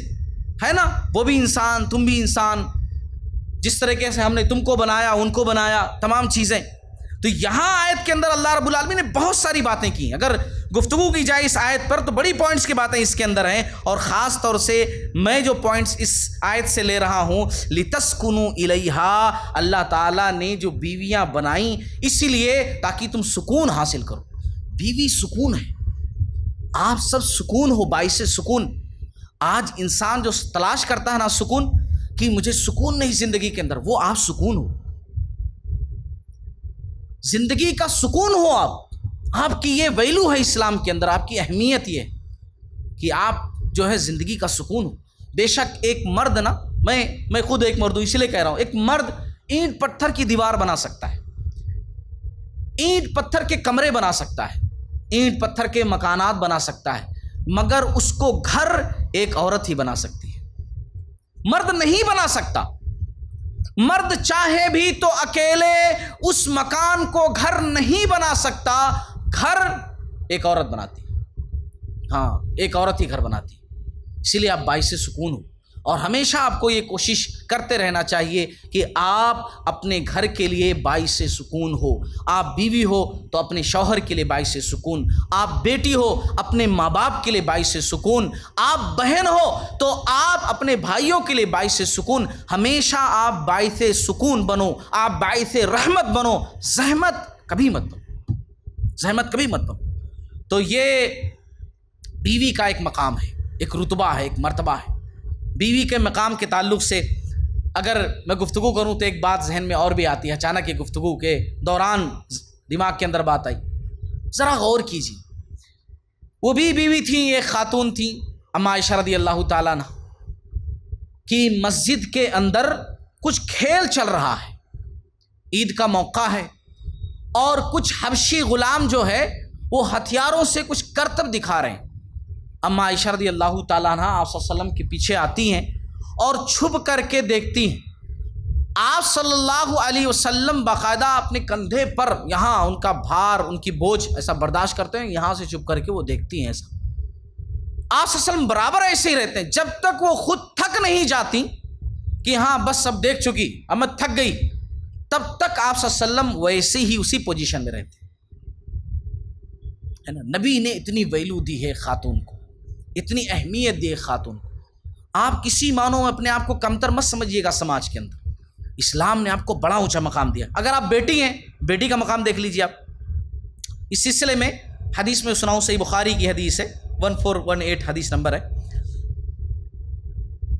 ہے نا، وہ بھی انسان، تم بھی انسان، جس طریقے سے ہم نے تم کو بنایا، ان کو بنایا، تمام چیزیں۔ تو یہاں آیت کے اندر اللہ رب العالمین نے بہت ساری باتیں کی۔ اگر گفتگو کی جائے اس آیت پر تو بڑی پوائنٹس کی باتیں اس کے اندر ہیں، اور خاص طور سے میں جو پوائنٹس اس آیت سے لے رہا ہوں، لِتَسْكُنُوا إِلَيْهَا، اللہ تعالیٰ نے جو بیویاں بنائیں اسی لیے تاکہ تم سکون حاصل کرو۔ بیوی سکون ہے، آپ سب سکون ہو، باعث سکون۔ آج انسان جو تلاش کرتا ہے نا سکون، کہ مجھے سکون نہیں زندگی کے اندر، وہ آپ سکون ہو، زندگی کا سکون ہو آپ کی یہ ویلو ہے اسلام کے اندر، آپ کی اہمیت یہ ہے کہ آپ جو ہے زندگی کا سکون ہو۔ بے شک ایک مرد نا، میں خود ایک مرد ہوں اس لیے کہہ رہا ہوں، ایک مرد اینٹ پتھر کی دیوار بنا سکتا ہے، اینٹ پتھر کے کمرے بنا سکتا ہے، اینٹ پتھر کے مکانات بنا سکتا ہے، مگر اس کو گھر ایک عورت ہی بنا سکتی ہے، مرد نہیں بنا سکتا۔ مرد چاہے بھی تو اکیلے اس مکان کو گھر نہیں بنا سکتا، گھر ایک عورت بناتی ہے، ہاں ایک عورت ہی گھر بناتی ہے۔ اسی لیے آپ باعث سکون ہو، اور ہمیشہ آپ کو یہ کوشش کرتے رہنا چاہیے کہ آپ اپنے گھر کے لیے باعث سکون ہو۔ آپ بیوی ہو تو اپنے شوہر کے لیے باعث سکون، آپ بیٹی ہو اپنے ماں باپ کے لیے باعث سکون، آپ بہن ہو تو آپ اپنے بھائیوں کے لیے باعث سکون۔ ہمیشہ آپ باعث سکون بنو، آپ باعث رحمت بنو، زحمت کبھی مت بنو، زحمت کبھی مت بنو۔ تو یہ بیوی کا ایک مقام ہے، ایک رتبہ ہے، ایک مرتبہ ہے۔ بیوی کے مقام کے تعلق سے اگر میں گفتگو کروں تو ایک بات ذہن میں اور بھی آتی ہے، اچانک یہ گفتگو کے دوران دماغ کے اندر بات آئی، ذرا غور کیجیے۔ وہ بھی بیوی تھیں، ایک خاتون تھیں اما عائشہ رضی اللہ تعالیٰ عنہ، کہ مسجد کے اندر کچھ کھیل چل رہا ہے، عید کا موقع ہے، اور کچھ حبشی غلام جو ہے وہ ہتھیاروں سے کچھ کرتب دکھا رہے ہیں۔ اما عائشہ رضی اللہ تعالیٰ عنہ آپ صلی اللہ علیہ وسلم کے پیچھے آتی ہیں اور چھپ کر کے دیکھتی ہیں۔ آپ صلی اللہ علیہ وسلم باقاعدہ اپنے کندھے پر یہاں ان کا بھار، ان کی بوجھ ایسا برداشت کرتے ہیں، یہاں سے چھپ کر کے وہ دیکھتی ہیں ایسا۔ آپ صلی اللہ علیہ وسلم برابر ایسے ہی رہتے ہیں، جب تک وہ خود تھک نہیں جاتی کہ ہاں بس اب دیکھ چکی، اب میں تھک گئی، تب تک آپ صلی اللہ علیہ وسلم ویسے ہی اسی پوزیشن میں رہتے ہیں۔ نبی نے اتنی ویلو دی ہے خاتون کو، اتنی اہمیت دی ہے خاتون کو۔ آپ کسی معنوں میں اپنے آپ کو کمتر مت سمجھیے گا سماج کے اندر، اسلام نے آپ کو بڑا اونچا مقام دیا۔ اگر آپ بیٹی ہیں، بیٹی کا مقام دیکھ لیجیے آپ۔ اس سلسلے میں حدیث میں سناؤں، صحیح بخاری کی حدیث ہے، 1418 حدیث نمبر ہے۔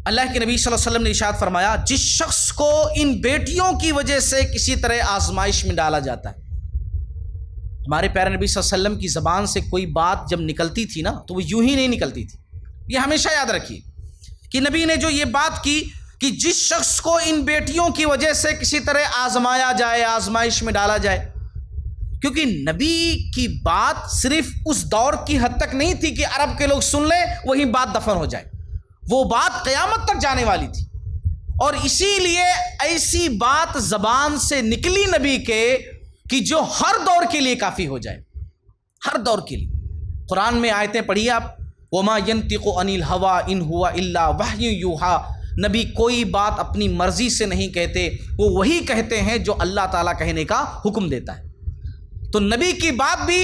اللہ کے نبی صلی اللہ علیہ وسلم نے ارشاد فرمایا، جس شخص کو ان بیٹیوں کی وجہ سے کسی طرح آزمائش میں ڈالا جاتا ہے۔ ہمارے پیارے نبی صلی اللہ علیہ وسلم کی زبان سے کوئی بات جب نکلتی تھی نا تو وہ یوں ہی نہیں نکلتی تھی، یہ ہمیشہ یاد رکھیے کہ نبی نے جو یہ بات کی کہ جس شخص کو ان بیٹیوں کی وجہ سے کسی طرح آزمایا جائے، آزمائش میں ڈالا جائے، کیونکہ نبی کی بات صرف اس دور کی حد تک نہیں تھی کہ عرب کے لوگ سن لیں وہی بات دفن ہو جائے، وہ بات قیامت تک جانے والی تھی، اور اسی لیے ایسی بات زبان سے نکلی نبی کے کہ جو ہر دور کے لیے کافی ہو جائے، ہر دور کے لیے۔ قرآن میں آیتیں پڑھیے آپ، وَمَا يَنْطِقُ عَنِ الْهَوَىٰ إِنْ هُوَ إِلَّا وَحْيٌ يُوحَىٰ، نبی کوئی بات اپنی مرضی سے نہیں کہتے، وہ وہی کہتے ہیں جو اللہ تعالیٰ کہنے کا حکم دیتا ہے۔ تو نبی کی بات بھی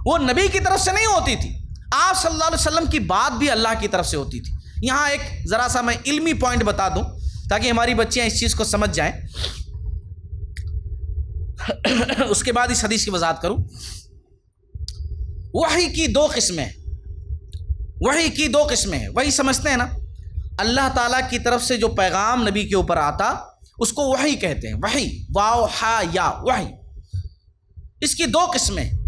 وہ نبی کی طرف سے نہیں ہوتی تھی، آپ صلی اللہ علیہ وسلم کی بات بھی اللہ کی طرف سے ہوتی تھی۔ یہاں ایک ذرا سا میں علمی پوائنٹ بتا دوں تاکہ ہماری بچیاں اس چیز کو سمجھ جائیں، اس کے بعد اس حدیث کی وضاحت کروں۔ وحی کی دو قسمیں ہیں، وحی کی دو قسمیں ہیں، وحی سمجھتے ہیں نا، اللہ تعالیٰ کی طرف سے جو پیغام نبی کے اوپر آتا اس کو وحی کہتے ہیں، وحی، واو ہا یا وحی۔ اس کی دو قسمیں ہیں،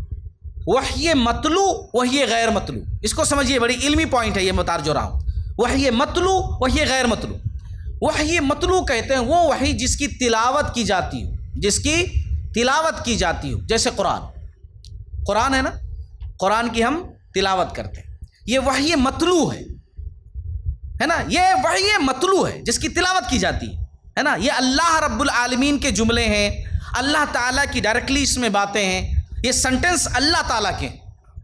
وحی مطلوع، وحی غیر مطلوع۔ اس کو سمجھیے، بڑی علمی پوائنٹ ہے یہ، میں بتا جو رہا ہوں۔ وحی مطلوع، وحی غیر مطلوع۔ وحی مطلوع کہتے ہیں وہ وحی جس کی تلاوت کی جاتی ہو، جس کی تلاوت کی جاتی ہو، جیسے قرآن ہے نا، قرآن کی ہم تلاوت کرتے ہیں، یہ وحی مطلوع ہے نا، یہ وحی مطلوع ہے جس کی تلاوت کی جاتی ہے نا۔ یہ اللہ رب العالمین کے جملے ہیں، اللہ تعالیٰ کی ڈائریکٹلی اس میں باتیں ہیں، یہ سنٹنس اللہ تعالیٰ کے،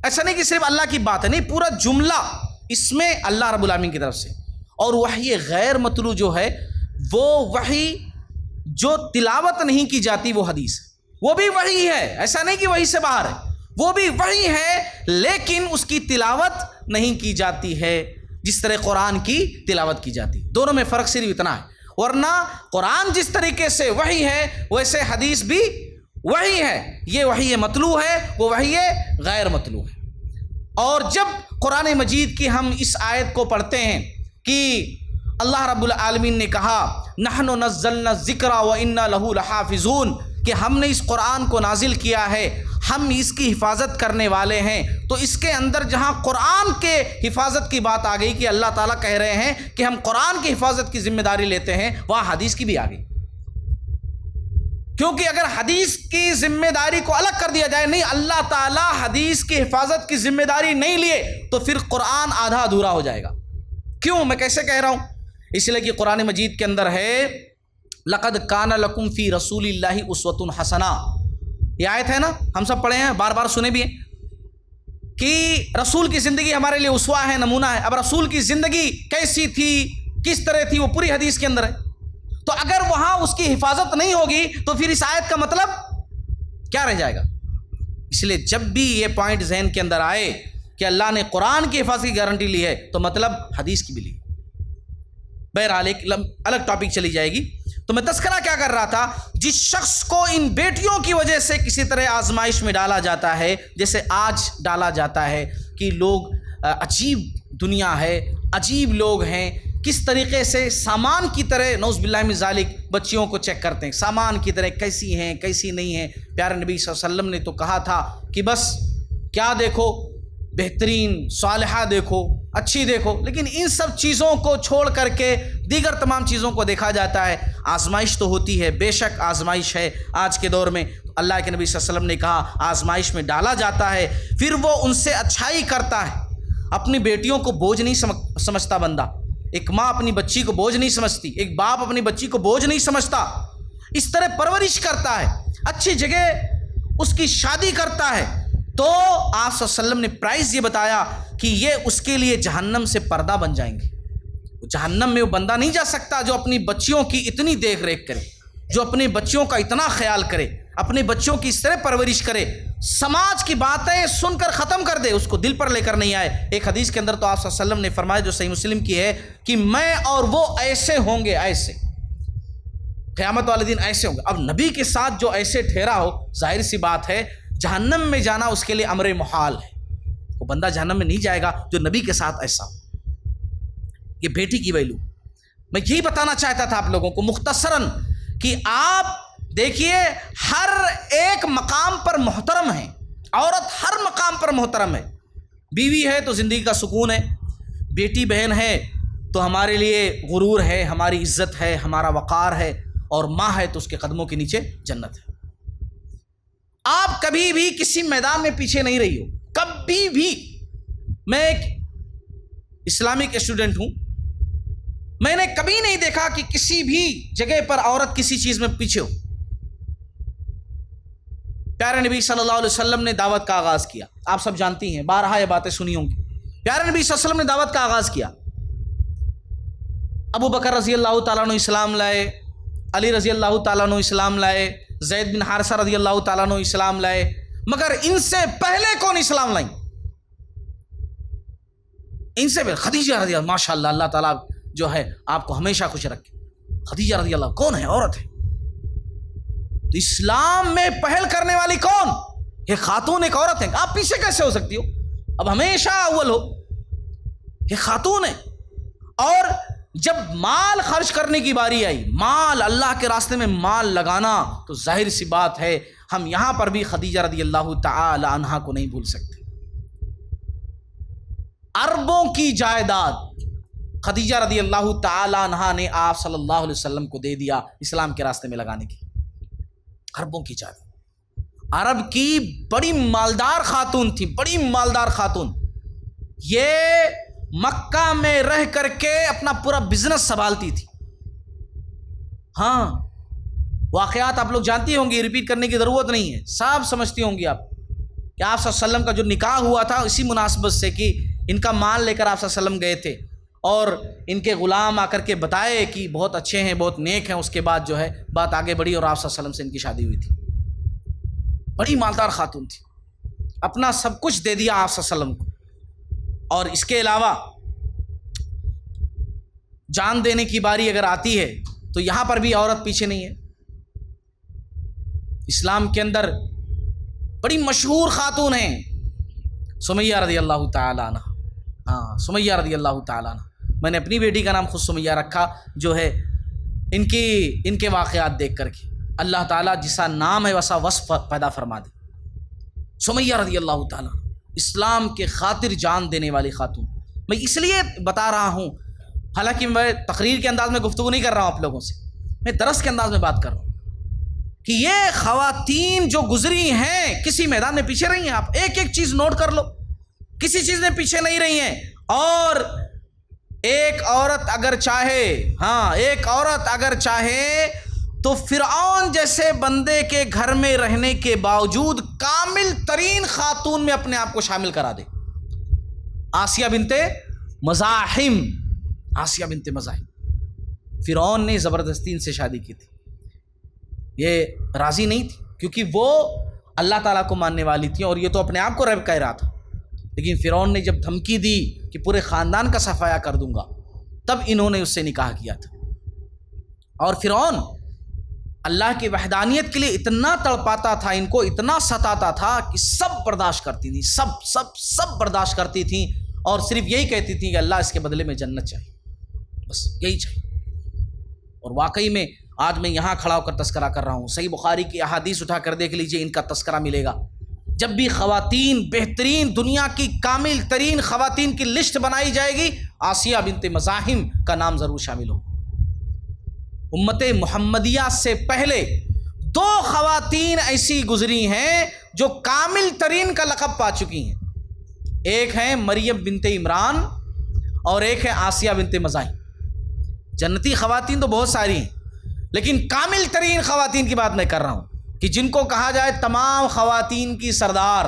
ایسا نہیں کہ صرف اللہ کی بات ہے، نہیں، پورا جملہ اس میں اللہ رب العالمین کی طرف سے۔ اور وحی غیر مطلوع جو ہے وہ وحی جو تلاوت نہیں کی جاتی، وہ حدیث ہے، وہ بھی وحی ہے، ایسا نہیں کہ وحی سے باہر ہے، وہ بھی وحی ہے لیکن اس کی تلاوت نہیں کی جاتی ہے جس طرح قرآن کی تلاوت کی جاتی ہے۔ دونوں میں فرق صرف اتنا ہے، ورنہ قرآن جس طریقے سے وحی ہے ویسے حدیث بھی وحی ہے، یہ وحی مطلوع ہے، وہ وحی غیر مطلوع ہے۔ اور جب قرآن مجید کی ہم اس آیت کو پڑھتے ہیں کہ اللہ رب العالمین نے کہا نحن نزلنا الذکر وانا لہ لحافظون، کہ ہم نے اس قرآن کو نازل کیا ہے، ہم اس کی حفاظت کرنے والے ہیں۔ تو اس کے اندر جہاں قرآن کے حفاظت کی بات آ گئی کہ اللہ تعالیٰ کہہ رہے ہیں کہ ہم قرآن کی حفاظت کی ذمہ داری لیتے ہیں، وہاں حدیث کی بھی آ گئی، کیونکہ اگر حدیث کی ذمہ داری کو الگ کر دیا جائے، نہیں اللہ تعالیٰ حدیث کی حفاظت کی ذمہ داری نہیں لیے، تو پھر قرآن آدھا ادھورا ہو جائے گا۔ کیوں میں کیسے کہہ رہا ہوں؟ اس لیے کہ قرآن مجید کے اندر ہے لقد کان لکم فی رسول اللہ اسوۃ حسنہ، یہ آیت ہے نا، ہم سب پڑھے ہیں، بار بار سنے بھی ہیں کہ رسول کی زندگی ہمارے لیے اسوہ ہے، نمونہ ہے۔ اب رسول کی زندگی کیسی تھی، کس طرح تھی، وہ پوری حدیث کے اندر ہے۔ تو اگر وہاں اس کی حفاظت نہیں ہوگی تو پھر اس آیت کا مطلب کیا رہ جائے گا؟ اس لیے جب بھی یہ پوائنٹ ذہن کے اندر آئے کہ اللہ نے قرآن کی حفاظت کی گارنٹی لی ہے تو مطلب حدیث کی بھی لی۔ بہرحال ایک الگ ٹاپک چلی جائے گی۔ تو میں تذکرہ کیا کر رہا تھا، جس شخص کو ان بیٹیوں کی وجہ سے کسی طرح آزمائش میں ڈالا جاتا ہے، جیسے آج ڈالا جاتا ہے کہ لوگ عجیب دنیا ہے، عجیب لوگ ہیں، کس طریقے سے سامان کی طرح نعوذ باللہ من ذالک بچیوں کو چیک کرتے ہیں، سامان کی طرح کیسی ہیں کیسی نہیں ہیں۔ پیارے نبی صلی اللہ علیہ وسلم نے تو کہا تھا کہ بس کیا دیکھو، بہترین صالحہ دیکھو، اچھی دیکھو، لیکن ان سب چیزوں کو چھوڑ کر کے دیگر تمام چیزوں کو دیکھا جاتا ہے۔ آزمائش تو ہوتی ہے، بے شک آزمائش ہے آج کے دور میں۔ اللہ کے نبی صلی اللہ علیہ وسلم نے کہا آزمائش میں ڈالا جاتا ہے، پھر وہ ان سے اچھائی کرتا ہے۔ اپنی بیٹیوں کو بوجھ نہیں سمجھتا بندہ، ایک ماں اپنی بچی کو بوجھ نہیں سمجھتی، ایک باپ اپنی بچی کو بوجھ نہیں سمجھتا، اس طرح پرورش کرتا ہے، اچھی جگہ اس کی شادی کرتا ہے۔ تو آپ صلی اللہ علیہ وسلم نے پرائز یہ بتایا کہ یہ اس کے لیے جہنم سے پردہ بن جائیں گے۔ جہنم میں وہ بندہ نہیں جا سکتا جو اپنی بچیوں کی اتنی دیکھ ریکھ کرے، جو اپنے بچیوں کا اتنا خیال کرے، اپنے بچوں کی اس طرح پرورش کرے، سماج کی باتیں سن کر ختم کر دے، اس کو دل پر لے کر نہیں آئے۔ ایک حدیث کے اندر تو آپ صلی اللہ علیہ وسلم نے فرمایا جو صحیح مسلم کی ہے کہ میں اور وہ ایسے ہوں گے، ایسے قیامت والے دن ایسے ہوں گے۔ اب نبی کے ساتھ جو ایسے ٹھہرا ہو، ظاہر سی بات ہے جہنم میں جانا اس کے لیے امر محال ہے، وہ بندہ جہنم میں نہیں جائے گا جو نبی کے ساتھ ایسا ہو۔ یہ بیٹی کی ویلو میں یہی بتانا چاہتا تھا آپ لوگوں کو مختصراً کہ آپ دیکھیے ہر ایک مقام پر محترم ہے، عورت ہر مقام پر محترم ہے۔ بیوی ہے تو زندگی کا سکون ہے، بیٹی بہن ہے تو ہمارے لیے غرور ہے، ہماری عزت ہے، ہمارا وقار ہے، اور ماں ہے تو اس کے قدموں کے نیچے جنت ہے۔ آپ کبھی بھی کسی میدان میں پیچھے نہیں رہی ہو، کبھی بھی۔ میں ایک اسلامک اسٹوڈنٹ ہوں، میں نے کبھی نہیں دیکھا کہ کسی بھی جگہ پر عورت کسی چیز میں پیچھے ہو۔ پیارے نبی صلی اللہ علیہ وسلم نے دعوت کا آغاز کیا، آپ سب جانتی ہیں، بارہا یہ باتیں سنی ہوں گی۔ پیارے نبی صلی اللہ علیہ وسلم نے دعوت کا آغاز کیا، ابو بکر رضی اللہ تعالیٰ عنہ اسلام لائے، علی رضی اللہ تعالیٰ عنہ اسلام لائے، زید بن حارثہ رضی اللہ تعالیٰ عنہ اسلام لائے، مگر ان سے پہلے کون اسلام لائیں؟ ان سے پہلے خدیجہ رضی اللہ، ماشاء اللہ، اللہ تعالیٰ جو ہے آپ کو ہمیشہ خوش رکھے۔ خدیجہ رضی اللہ کون ہے؟ عورت ہے۔ تو اسلام میں پہل کرنے والی کون؟ یہ خاتون ایک عورت ہے، آپ پیچھے کیسے ہو سکتی ہو؟ اب ہمیشہ اول ہو، یہ خاتون ہے۔ اور جب مال خرچ کرنے کی باری آئی، مال اللہ کے راستے میں مال لگانا، تو ظاہر سی بات ہے ہم یہاں پر بھی خدیجہ رضی اللہ تعالی عنہا کو نہیں بھول سکتے۔ اربوں کی جائیداد خدیجہ رضی اللہ تعالی عنہا نے آپ صلی اللہ علیہ وسلم کو دے دیا اسلام کے راستے میں لگانے کی۔ اربوں کی جائیداد، عرب کی بڑی مالدار خاتون تھی، بڑی مالدار خاتون۔ یہ مکہ میں رہ کر کے اپنا پورا بزنس سنبھالتی تھی۔ ہاں، واقعات آپ لوگ جانتی ہوں گی، ریپیٹ کرنے کی ضرورت نہیں ہے، سب سمجھتی ہوں گی آپ کہ آپ صلی اللہ علیہ وسلم کا جو نکاح ہوا تھا اسی مناسبت سے کہ ان کا مال لے کر آپ صلی اللہ علیہ وسلم گئے تھے، اور ان کے غلام آ کر کے بتائے کہ بہت اچھے ہیں، بہت نیک ہیں۔ اس کے بعد جو ہے بات آگے بڑھی اور آپ صلی اللہ علیہ وسلم سے ان کی شادی ہوئی تھی۔ بڑی مالدار خاتون تھی، اپنا سب کچھ دے دیا آپ صلی اللہ علیہ وسلم کو۔ اور اس کے علاوہ جان دینے کی باری اگر آتی ہے تو یہاں پر بھی عورت پیچھے نہیں ہے۔ اسلام کے اندر بڑی مشہور خاتون ہیں سمیہ رضی اللہ تعالیٰ عنہ۔ ہاں، سمیہ رضی اللہ تعالیٰ عنہ میں نے اپنی بیٹی کا نام خود سمیہ رکھا، جو ہے ان کے واقعات دیکھ کر کے اللہ تعالیٰ جسا نام ہے ویسا وصف پیدا فرما دے۔ سمیہ رضی اللہ تعالیٰ اسلام کے خاطر جان دینے والی خاتون۔ میں اس لیے بتا رہا ہوں، حالانکہ میں تقریر کے انداز میں گفتگو نہیں کر رہا ہوں آپ لوگوں سے، میں درس کے انداز میں بات کر رہا ہوں کہ یہ خواتین جو گزری ہیں کسی میدان میں پیچھے رہی ہیں۔ آپ ایک ایک چیز نوٹ کر لو، کسی چیز میں پیچھے نہیں رہی ہیں۔ اور ایک عورت اگر چاہے تو فرعون جیسے بندے کے گھر میں رہنے کے باوجود کامل ترین خاتون میں اپنے آپ کو شامل کرا دے۔ آسیہ بنت مزاحم فرعون نے زبردستی ان سے شادی کی تھی، یہ راضی نہیں تھی کیونکہ وہ اللہ تعالیٰ کو ماننے والی تھی اور یہ تو اپنے آپ کو رب کہہ رہا تھا۔ لیکن فرعون نے جب دھمکی دی کہ پورے خاندان کا صفایا کر دوں گا، تب انہوں نے اس سے نکاح کیا تھا۔ اور فرعون اللہ کی وحدانیت کے لیے اتنا تڑپاتا تھا، ان کو اتنا ستاتا تھا کہ سب برداشت کرتی تھی، سب برداشت کرتی تھیں اور صرف یہی کہتی تھیں کہ اللہ اس کے بدلے میں جنت چاہیے، بس یہی چاہیے۔ اور واقعی میں آج میں یہاں کھڑا ہو کر تذکرہ کر رہا ہوں، صحیح بخاری کی احادیث اٹھا کر دیکھ لیجئے، ان کا تذکرہ ملے گا۔ جب بھی خواتین بہترین دنیا کی کامل ترین خواتین کی لسٹ بنائی جائے گی، آسیہ بنت مزاحم کا نام ضرور شامل ہو۔ امت محمدیہ سے پہلے 2 خواتین ایسی گزری ہیں جو کامل ترین کا لقب پا چکی ہیں، ایک ہیں مریم بنت عمران اور ایک ہے آسیہ بنت مزاحم۔ جنتی خواتین تو بہت ساری ہیں، لیکن کامل ترین خواتین کی بات میں کر رہا ہوں کہ جن کو کہا جائے تمام خواتین کی سردار۔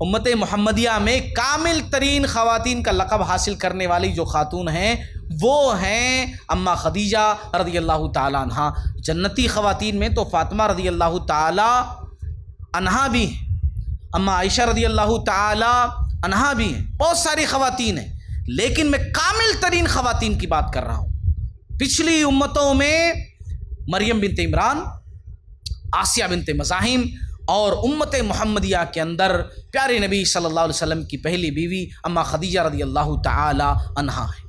امت محمدیہ میں کامل ترین خواتین کا لقب حاصل کرنے والی جو خاتون ہیں وہ ہیں اماں خدیجہ رضی اللہ تعالیٰ عنہا۔ جنتی خواتین میں تو فاطمہ رضی اللہ تعالیٰ عنہا بھی ہیں، اماں عائشہ رضی اللہ تعالیٰ عنہا بھی ہیں، بہت ساری خواتین ہیں، لیکن میں کامل ترین خواتین کی بات کر رہا ہوں۔ پچھلی امتوں میں مریم بنت عمران، آسیہ بنت مزاحم، اور امت محمدیہ کے اندر پیارے نبی صلی اللہ علیہ وسلم کی پہلی بیوی اماں خدیجہ رضی اللہ تعالی عنہا ہے۔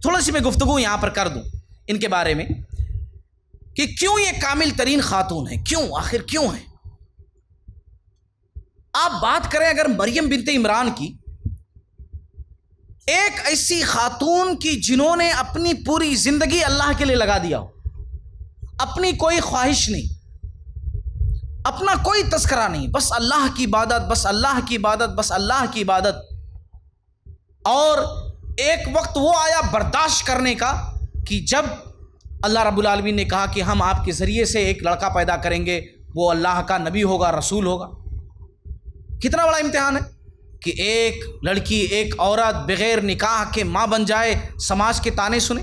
تھوڑا سی میں گفتگو یہاں پر کر دوں ان کے بارے میں کہ کیوں یہ کامل ترین خاتون ہیں، آخر کیوں ہیں۔ آپ بات کریں اگر مریم بنت عمران کی، ایک ایسی خاتون کی جنہوں نے اپنی پوری زندگی اللہ کے لیے لگا دیا ہو، اپنی کوئی خواہش نہیں، اپنا کوئی تذکرہ نہیں، بس اللہ کی عبادت، بس اللہ کی عبادت، بس اللہ کی عبادت۔ اور ایک وقت وہ آیا برداشت کرنے کا کہ جب اللہ رب العالمین نے کہا کہ ہم آپ کے ذریعے سے ایک لڑکا پیدا کریں گے، وہ اللہ کا نبی ہوگا، رسول ہوگا۔ کتنا بڑا امتحان ہے کہ ایک لڑکی، ایک عورت بغیر نکاح کے ماں بن جائے، سماج کے تانے سنے۔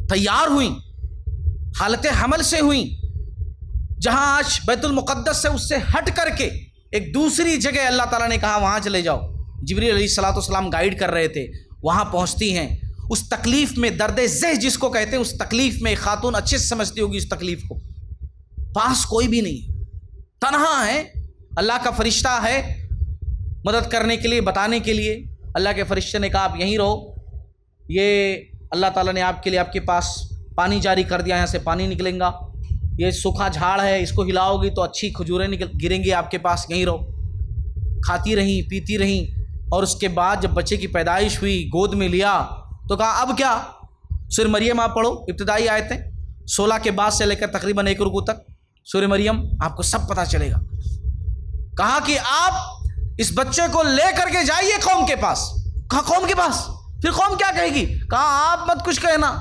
تیار ہوئیں، حالت حمل سے ہوئیں، جہاں آج بیت المقدس سے اس سے ہٹ کر کے ایک دوسری جگہ اللہ تعالیٰ نے کہا وہاں چلے جاؤ، جبریل علیہ الصلوۃ والسلام گائیڈ کر رہے تھے، وہاں پہنچتی ہیں۔ اس تکلیف میں، درد ذہ جس کو کہتے ہیں، اس تکلیف میں خاتون اچھے سے سمجھتی ہوگی اس تکلیف کو۔ پاس کوئی بھی نہیں، تنہا ہے، اللہ کا فرشتہ ہے مدد کرنے کے لیے، بتانے کے لیے۔ اللہ کے فرشتے نے کہا آپ یہیں رہو، یہ اللہ تعالیٰ نے آپ کے لیے آپ کے پاس پانی جاری کر دیا، یہاں سے پانی نکلیں گا، یہ سوکھا جھاڑ ہے، اس کو ہلاؤ گی تو اچھی کھجوریں گریں گی آپ کے پاس، یہیں رہو۔ کھاتی رہیں، پیتی رہیں، اور اس کے بعد جب بچے کی پیدائش ہوئی، گود میں لیا تو کہا اب کیا؟ سورہ مریم آپ پڑھو، ابتدائی آیتیں 16 کے بعد سے لے کر تقریباً 1 رکوع تک سورہ مریم، آپ کو سب پتہ چلے گا۔ کہا کہ آپ اس بچے کو لے کر کے جائیے قوم کے پاس۔ کہا قوم کے پاس؟ پھر قوم کیا کہے گی؟ کہا آپ مت کچھ کہنا،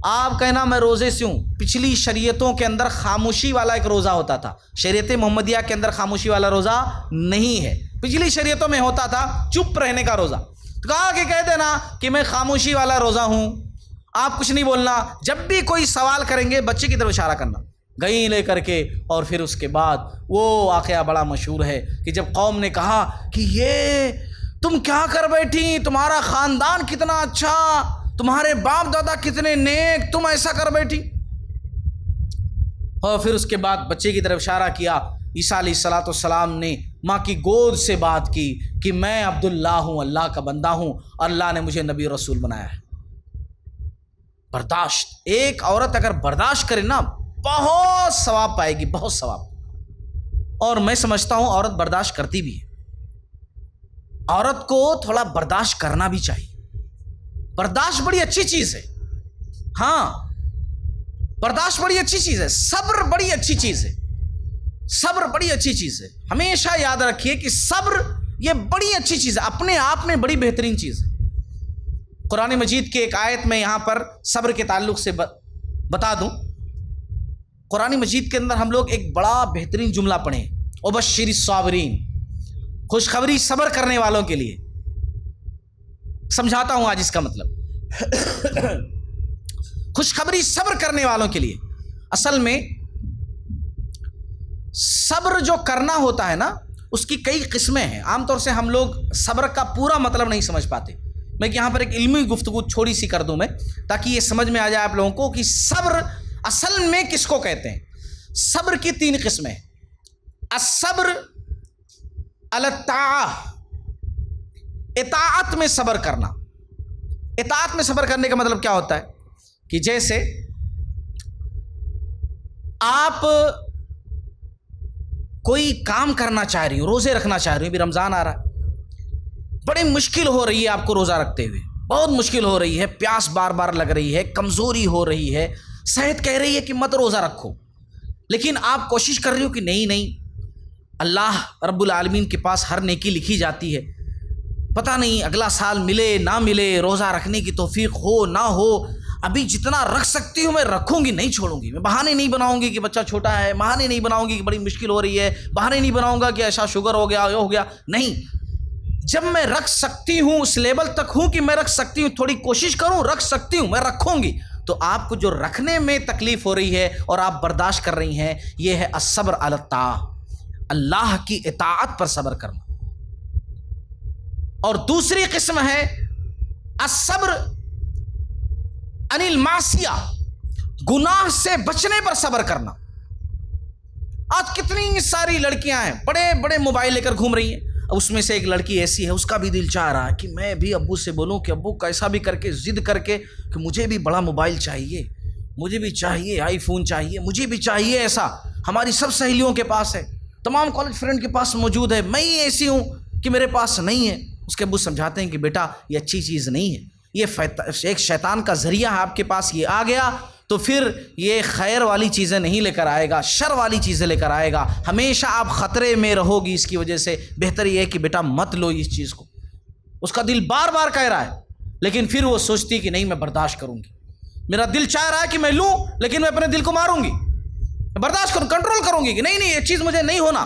آپ کہنا میں روزے سے ہوں۔ پچھلی شریعتوں کے اندر خاموشی والا ایک روزہ ہوتا تھا، شریعت محمدیہ کے اندر خاموشی والا روزہ نہیں ہے۔ پچھلی شریعتوں میں ہوتا تھا چپ رہنے کا روزہ۔ تو کہا کہ کہہ دینا کہ میں خاموشی والا روزہ ہوں، آپ کچھ نہیں بولنا، جب بھی کوئی سوال کریں گے بچے کی طرف اشارہ کرنا۔ گئی لے کر کے، اور پھر اس کے بعد وہ واقعہ بڑا مشہور ہے کہ جب قوم نے کہا کہ یہ تم کیا کر بیٹھی، تمہارا خاندان کتنا اچھا، تمہارے باپ دادا کتنے نیک، تم ایسا کر بیٹھی۔ اور پھر اس کے بعد بچے کی طرف اشارہ کیا۔ عیسیٰ علیہ الصلوۃ والسلام نے ماں کی گود سے بات کی کہ میں عبداللہ ہوں، اللہ کا بندہ ہوں، اللہ نے مجھے نبی رسول بنایا ہے۔ برداشت، ایک عورت اگر برداشت کرے نا بہت ثواب پائے گی، بہت ثواب۔ اور میں سمجھتا ہوں عورت برداشت کرتی بھی ہے۔ عورت کو تھوڑا برداشت کرنا بھی چاہیے۔ برداشت بڑی اچھی چیز ہے، ہاں برداشت بڑی اچھی چیز ہے، صبر بڑی اچھی چیز ہے، صبر بڑی اچھی چیز ہے۔ ہمیشہ یاد رکھیے کہ صبر یہ بڑی اچھی چیز ہے، اپنے آپ میں بڑی بہترین چیز ہے۔ قرآن مجید کی ایک آیت میں یہاں پر صبر کے تعلق سے بتا دوں۔ قرآن مجید کے اندر ہم لوگ ایک بڑا بہترین جملہ پڑھیں، وبشر الصابرین، خوشخبری صبر کرنے والوں کے لیے۔ سمجھاتا ہوں آج اس کا مطلب۔ خوشخبری صبر کرنے والوں کے لیے۔ اصل میں صبر جو کرنا ہوتا ہے نا، اس کی کئی قسمیں ہیں۔ عام طور سے ہم لوگ صبر کا پورا مطلب نہیں سمجھ پاتے۔ میں یہاں پر ایک علمی گفتگو چھوڑی سی کر دوں میں، تاکہ یہ سمجھ میں آ جائے آپ لوگوں کو کہ صبر اصل میں کس کو کہتے ہیں۔ صبر کی 3 قسمیں۔ الصبر علی الطاعہ، اطاعت میں صبر کرنا۔ اطاعت میں صبر کرنے کا مطلب کیا ہوتا ہے کہ جیسے آپ کوئی کام کرنا چاہ رہی ہو، روزے رکھنا چاہ رہی ہو، ابھی رمضان آ رہا ہے، بڑی مشکل ہو رہی ہے آپ کو روزہ رکھتے ہوئے، بہت مشکل ہو رہی ہے، پیاس بار بار لگ رہی ہے، کمزوری ہو رہی ہے، صحت کہہ رہی ہے کہ مت روزہ رکھو، لیکن آپ کوشش کر رہی ہو کہ نہیں اللہ رب العالمین کے پاس ہر نیکی لکھی جاتی ہے، پتہ نہیں اگلا سال ملے نہ ملے، روزہ رکھنے کی توفیق ہو نہ ہو، ابھی جتنا رکھ سکتی ہوں میں رکھوں گی، نہیں چھوڑوں گی، میں بہانے نہیں بناؤں گی کہ بچہ چھوٹا ہے، بہانے نہیں بناؤں گی کہ بڑی مشکل ہو رہی ہے، بہانے نہیں بناؤں گا کہ ایسا شوگر ہو گیا یہ ہو گیا، نہیں، جب میں رکھ سکتی ہوں، اس لیول تک ہوں کہ میں رکھ سکتی ہوں، تھوڑی کوشش کروں، رکھ سکتی ہوں، میں رکھوں گی، تو آپ کو جو رکھنے میں تکلیف ہو رہی ہے اور آپ برداشت کر رہی ہیں، یہ ہے الصبر علی الطاعہ، اللہ کی اطاعت پر صبر کرنا۔ اور دوسری قسم ہے الصبر عن المعصیہ، گناہ سے بچنے پر صبر کرنا۔ آج کتنی ساری لڑکیاں ہیں بڑے بڑے موبائل لے کر گھوم رہی ہیں، اس میں سے ایک لڑکی ایسی ہے، اس کا بھی دل چاہ رہا ہے کہ میں بھی ابو سے بولوں کہ ابو کیسا بھی کر کے ضد کر کے کہ مجھے بھی بڑا موبائل چاہیے، مجھے بھی چاہیے آئی فون چاہیے، مجھے بھی چاہیے ایسا، ہماری سب سہیلیوں کے پاس ہے، تمام کالج فرینڈ کے پاس موجود ہے، میں ہی ایسی ہوں کہ میرے پاس نہیں ہے۔ اس کے ابو سمجھاتے ہیں کہ بیٹا یہ اچھی چیز نہیں ہے، یہ ایک شیطان کا ذریعہ ہے، آپ کے پاس یہ آ گیا تو پھر یہ خیر والی چیزیں نہیں لے کر آئے گا، شر والی چیزیں لے کر آئے گا، ہمیشہ آپ خطرے میں رہو گی، اس کی وجہ سے بہتر یہ ہے کہ بیٹا مت لو اس چیز کو۔ اس کا دل بار بار کہہ رہا ہے، لیکن پھر وہ سوچتی کہ نہیں میں برداشت کروں گی، میرا دل چاہ رہا ہے کہ میں لوں لیکن میں اپنے دل کو ماروں گی، برداشت کروں، کنٹرول کروں گی کہ نہیں یہ چیز مجھے نہیں ہونا،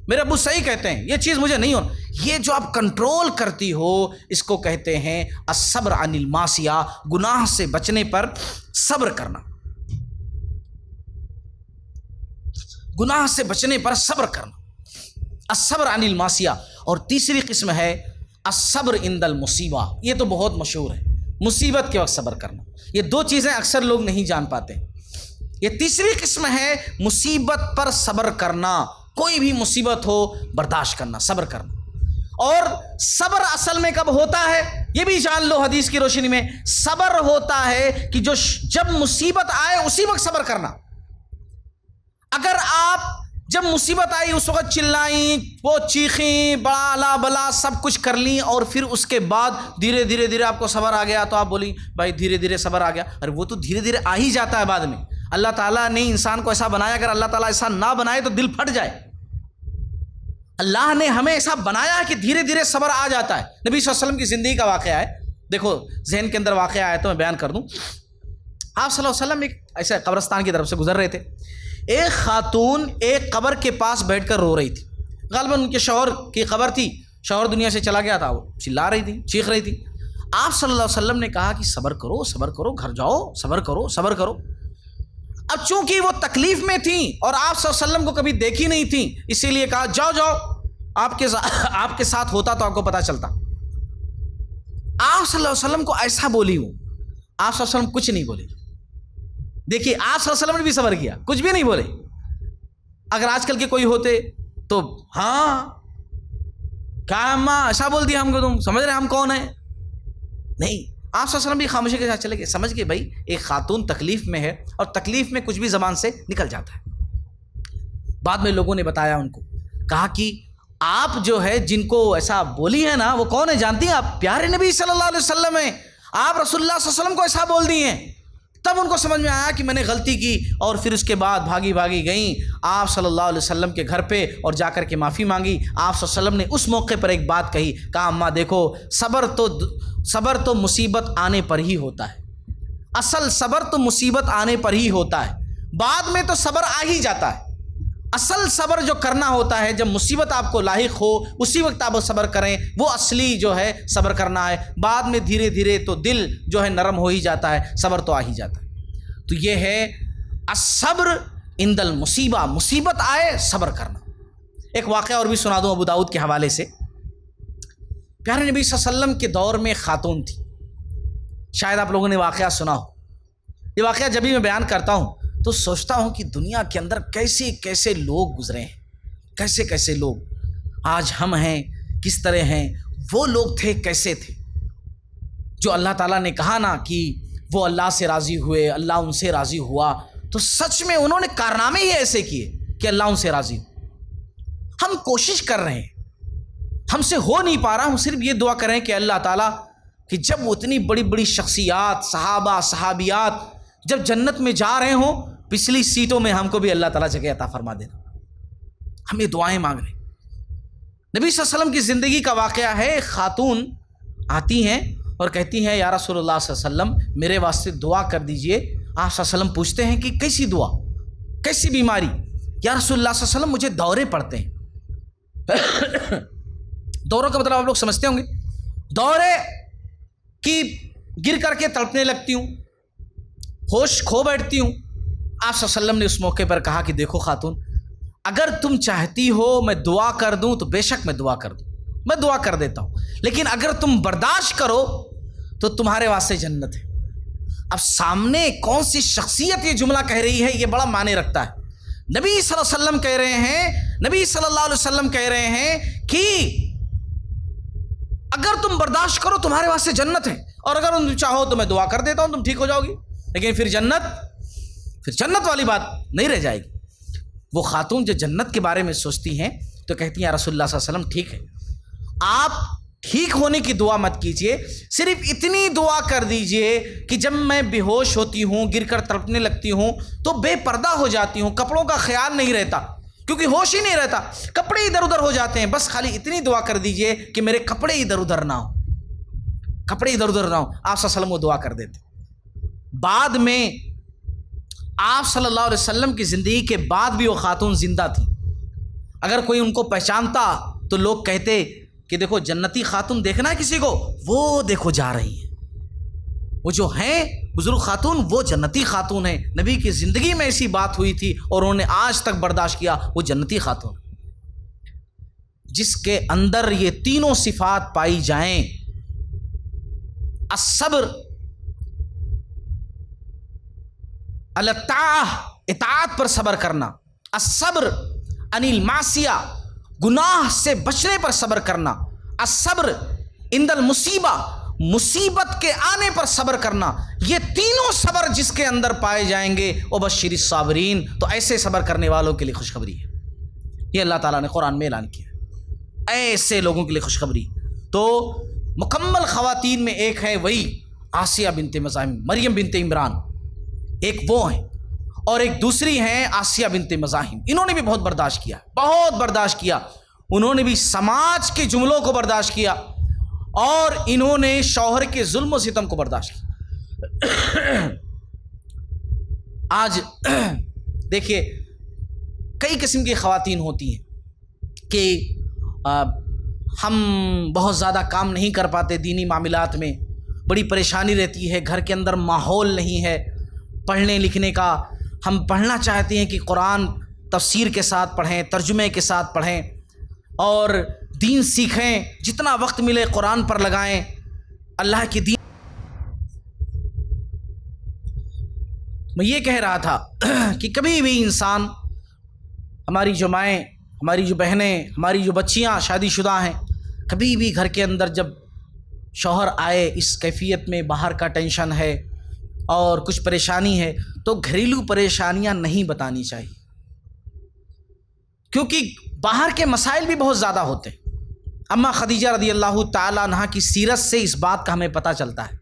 میرے ابو صحیح کہتے ہیں یہ چیز مجھے نہیں ہونا۔ یہ جو آپ کنٹرول کرتی ہو اس کو کہتے ہیں الصبر عن المعصیہ، گناہ سے بچنے پر صبر کرنا، گناہ سے بچنے پر صبر کرنا، الصبر عن المعصیہ۔ اور تیسری قسم ہے الصبر عند المصیبہ، یہ تو بہت مشہور ہے، مصیبت کے وقت صبر کرنا۔ یہ 2 چیزیں اکثر لوگ نہیں جان پاتے۔ یہ تیسری قسم ہے مصیبت پر صبر کرنا، کوئی بھی مصیبت ہو برداشت کرنا، صبر کرنا۔ اور صبر اصل میں کب ہوتا ہے یہ بھی جان لو، حدیث کی روشنی میں صبر ہوتا ہے کہ جب مصیبت آئے اسی وقت صبر کرنا۔ اگر آپ جب مصیبت آئی اس وقت چلائیں، وہ چیخیں، بڑا بلا سب کچھ کر لیں، اور پھر اس کے بعد دھیرے دھیرے آپ کو صبر آ گیا تو آپ بولیں بھائی دھیرے دھیرے صبر آ گیا، ارے وہ تو دھیرے دھیرے آ ہی جاتا ہے بعد میں۔ اللہ تعالیٰ نے انسان کو ایسا بنایا، اگر اللہ تعالیٰ ایسا نہ بنائے تو دل پھٹ جائے۔ اللہ نے ہمیں ایسا بنایا ہے کہ دھیرے دھیرے صبر آ جاتا ہے۔ نبی صلی اللہ علیہ وسلم کی زندگی کا واقعہ ہے، دیکھو ذہن کے اندر واقعہ آیا تو میں بیان کر دوں۔ آپ صلی اللہ علیہ وسلم ایک ایسے قبرستان کی طرف سے گزر رہے تھے، ایک خاتون ایک قبر کے پاس بیٹھ کر رو رہی تھی، غالباً ان کے شوہر کی قبر تھی، شوہر دنیا سے چلا گیا تھا، وہ چلا رہی تھی، چیخ رہی تھی۔ آپ صلی اللہ علیہ وسلم نے کہا کہ صبر کرو صبر کرو، گھر جاؤ، صبر کرو صبر کرو۔ اب چونکہ وہ تکلیف میں تھیں اور آپ صلی اللہ علیہ وسلم کو کبھی دیکھی نہیں تھیں، اسی لیے کہا جاؤ جاؤ، آپ کے ساتھ ہوتا تو آپ کو پتا چلتا۔ آپ صلی اللہ علیہ وسلم کو ایسا بولی ہوں، آپ صلی اللہ علیہ وسلم کچھ نہیں بولے۔ دیکھیے آپ صلی اللہ علیہ وسلم نے بھی صبر کیا، کچھ بھی نہیں بولے۔ اگر آج کل کے کوئی ہوتے تو ہاں کیا اماں ایسا بول دیا ہم کو، تم سمجھ رہے ہم کون ہیں؟ نہیں، آپ صلی اللہ علیہ وسلم بھی خاموشی کے ساتھ چلے گئے، سمجھ گئے بھائی ایک خاتون تکلیف میں ہے، اور تکلیف میں کچھ بھی زبان سے نکل جاتا ہے۔ بعد میں لوگوں نے بتایا ان کو، کہا کہ آپ جو ہے جن کو ایسا بولی ہے نا وہ کون ہے جانتی ہیں؟ آپ پیارے نبی صلی اللہ علیہ وسلم ہیں، آپ رسول اللہ صلی اللہ علیہ وسلم کو ایسا بول دی ہیں۔ تب ان کو سمجھ میں آیا کہ میں نے غلطی کی، اور پھر اس کے بعد بھاگی گئیں آپ صلی اللہ علیہ وسلم کے گھر پہ اور جا کر کے معافی مانگی۔ آپ صلی اللہ علیہ وسلم نے اس موقع پر ایک بات کہی، کہا اماں دیکھو صبر تو مصیبت آنے پر ہی ہوتا ہے، اصل صبر تو مصیبت آنے پر ہی ہوتا ہے، بعد میں تو صبر آ ہی جاتا ہے۔ اصل صبر جو کرنا ہوتا ہے جب مصیبت آپ کو لاحق ہو اسی وقت آپ صبر کریں، وہ اصلی جو ہے صبر کرنا ہے، بعد میں دھیرے دھیرے تو دل جو ہے نرم ہو ہی جاتا ہے، صبر تو آ ہی جاتا ہے۔ تو یہ ہے الصبر عند المصیبہ، مصیبت آئے صبر کرنا۔ ایک واقعہ اور بھی سنا دوں ابو داؤد کے حوالے سے۔ پیارے نبی صلی اللہ علیہ وسلم کے دور میں خاتون تھی، شاید آپ لوگوں نے واقعہ سنا ہو۔ یہ واقعہ جب بھی میں بیان کرتا ہوں تو سوچتا ہوں کہ دنیا کے اندر کیسے کیسے لوگ گزرے ہیں، کیسے کیسے لوگ آج ہم ہیں، کس طرح ہیں، وہ لوگ تھے کیسے تھے، جو اللہ تعالیٰ نے کہا نا کہ وہ اللہ سے راضی ہوئے، اللہ ان سے راضی ہوا، تو سچ میں انہوں نے کارنامے ہی ایسے کیے کہ اللہ ان سے راضی ہو۔ ہم کوشش کر رہے ہیں، ہم سے ہو نہیں پا رہا، ہم صرف یہ دعا کریں کہ اللہ تعالیٰ کہ جب وہ اتنی بڑی بڑی شخصیات، صحابہ صحابیات جب جنت میں جا رہے ہوں، پچھلی سیٹوں میں ہم کو بھی اللہ تعالیٰ جگہ عطا فرما دینا۔ ہم یہ دعائیں مانگ رہے ہیں۔ نبی صلی اللہ علیہ وسلم کی زندگی کا واقعہ ہے، ایک خاتون آتی ہیں اور کہتی ہیں یا رسول اللہ صلی اللہ علیہ وسلم میرے واسطے دعا کر دیجئے۔ آپ صلی اللہ علیہ وسلم پوچھتے ہیں کہ کیسی دعا، کیسی بیماری؟ یا رسول اللہ صلی اللہ علیہ وسلم مجھے دورے پڑتے ہیں۔ دوروں کا مطلب آپ لوگ سمجھتے ہوں گے، دورے کی گر کر کے تڑپنے لگتی ہوں، ہوش کھو بیٹھتی ہوں۔ آپ صلی اللہ علیہ وسلم نے اس موقع پر کہا کہ دیکھو خاتون، اگر تم چاہتی ہو میں دعا کر دوں تو بے شک میں دعا کر دوں، میں دعا کر دیتا ہوں، لیکن اگر تم برداشت کرو تو تمہارے واسطے جنت ہے۔ اب سامنے کون سی شخصیت یہ جملہ کہہ رہی ہے، یہ بڑا معنی رکھتا ہے۔ نبی صلی اللہ علیہ وسلم کہہ رہے ہیں، نبی صلی اللہ علیہ وسلم کہہ رہے ہیں کہ اگر تم برداشت کرو تمہارے واسطے جنت ہے، اور اگر تم چاہو تو میں دعا کر دیتا ہوں، تم ٹھیک ہو جاؤ گی، لیکن پھر جنت والی بات نہیں رہ جائے گی۔ وہ خاتون جو جنت کے بارے میں سوچتی ہیں تو کہتی ہیں رسول اللہ صلی اللہ علیہ وسلم ٹھیک ہے، آپ ٹھیک ہونے کی دعا مت کیجئے، صرف اتنی دعا کر دیجئے کہ جب میں بے ہوش ہوتی ہوں، گر کر تڑپنے لگتی ہوں تو بے پردہ ہو جاتی ہوں، کپڑوں کا خیال نہیں رہتا، کیونکہ ہوش ہی نہیں رہتا، کپڑے ادھر ادھر ہو جاتے ہیں، بس خالی اتنی دعا کر دیجئے کہ میرے کپڑے ادھر ادھر نہ ہوں، کپڑے ادھر ادھر نہ ہوں۔ آپ صلی اللہ علیہ وسلم وہ دعا کر دیتے۔ بعد میں آپ صلی اللہ علیہ وسلم کی زندگی کے بعد بھی وہ خاتون زندہ تھی۔ اگر کوئی ان کو پہچانتا تو لوگ کہتے کہ دیکھو جنتی خاتون دیکھنا ہے کسی کو، وہ دیکھو جا رہی ہیں، وہ جو ہیں بزرگ خاتون وہ جنتی خاتون ہیں، نبی کی زندگی میں ایسی بات ہوئی تھی اور انہوں نے آج تک برداشت کیا، وہ جنتی خاتون جس کے اندر یہ تینوں صفات پائی جائیں، الصبر الطاعہ اطاعت پر صبر کرنا، الصبر عن المعصیہ گناہ سے بچنے پر صبر کرنا، الصبر عند المصیبہ مصیبت کے آنے پر صبر کرنا، یہ تینوں صبر جس کے اندر پائے جائیں گے وبشر الصابرین، تو ایسے صبر کرنے والوں کے لیے خوشخبری ہے۔ یہ اللہ تعالیٰ نے قرآن میں اعلان کیا، ایسے لوگوں کے لیے خوشخبری۔ تو مکمل خواتین میں ایک ہے وہی آسیہ بنت مزاحم، مریم بنت عمران، ایک وہ ہیں، اور ایک دوسری ہیں آسیہ بنت مزاحم۔ انہوں نے بھی بہت برداشت کیا، بہت برداشت کیا، انہوں نے بھی سماج کے جملوں کو برداشت کیا، اور انہوں نے شوہر کے ظلم و ستم کو برداشت کیا۔ آج دیکھیے کئی قسم کی خواتین ہوتی ہیں کہ ہم بہت زیادہ کام نہیں کر پاتے دینی معاملات میں، بڑی پریشانی رہتی ہے، گھر کے اندر ماحول نہیں ہے پڑھنے لکھنے کا، ہم پڑھنا چاہتے ہیں کہ قرآن تفسیر کے ساتھ پڑھیں، ترجمے کے ساتھ پڑھیں اور دین سیکھیں، جتنا وقت ملے قرآن پر لگائیں، اللہ کی دین۔ میں یہ کہہ رہا تھا کہ کبھی بھی انسان، ہماری جو مائیں، ہماری جو بہنیں، ہماری جو بچیاں شادی شدہ ہیں، کبھی بھی گھر کے اندر جب شوہر آئے اس کیفیت میں، باہر کا ٹینشن ہے اور کچھ پریشانی ہے، تو گھریلو پریشانیاں نہیں بتانی چاہیے، کیونکہ باہر کے مسائل بھی بہت زیادہ ہوتے ہیں۔ اماں خدیجہ رضی اللہ تعالیٰ عنہا کی سیرت سے اس بات کا ہمیں پتہ چلتا ہے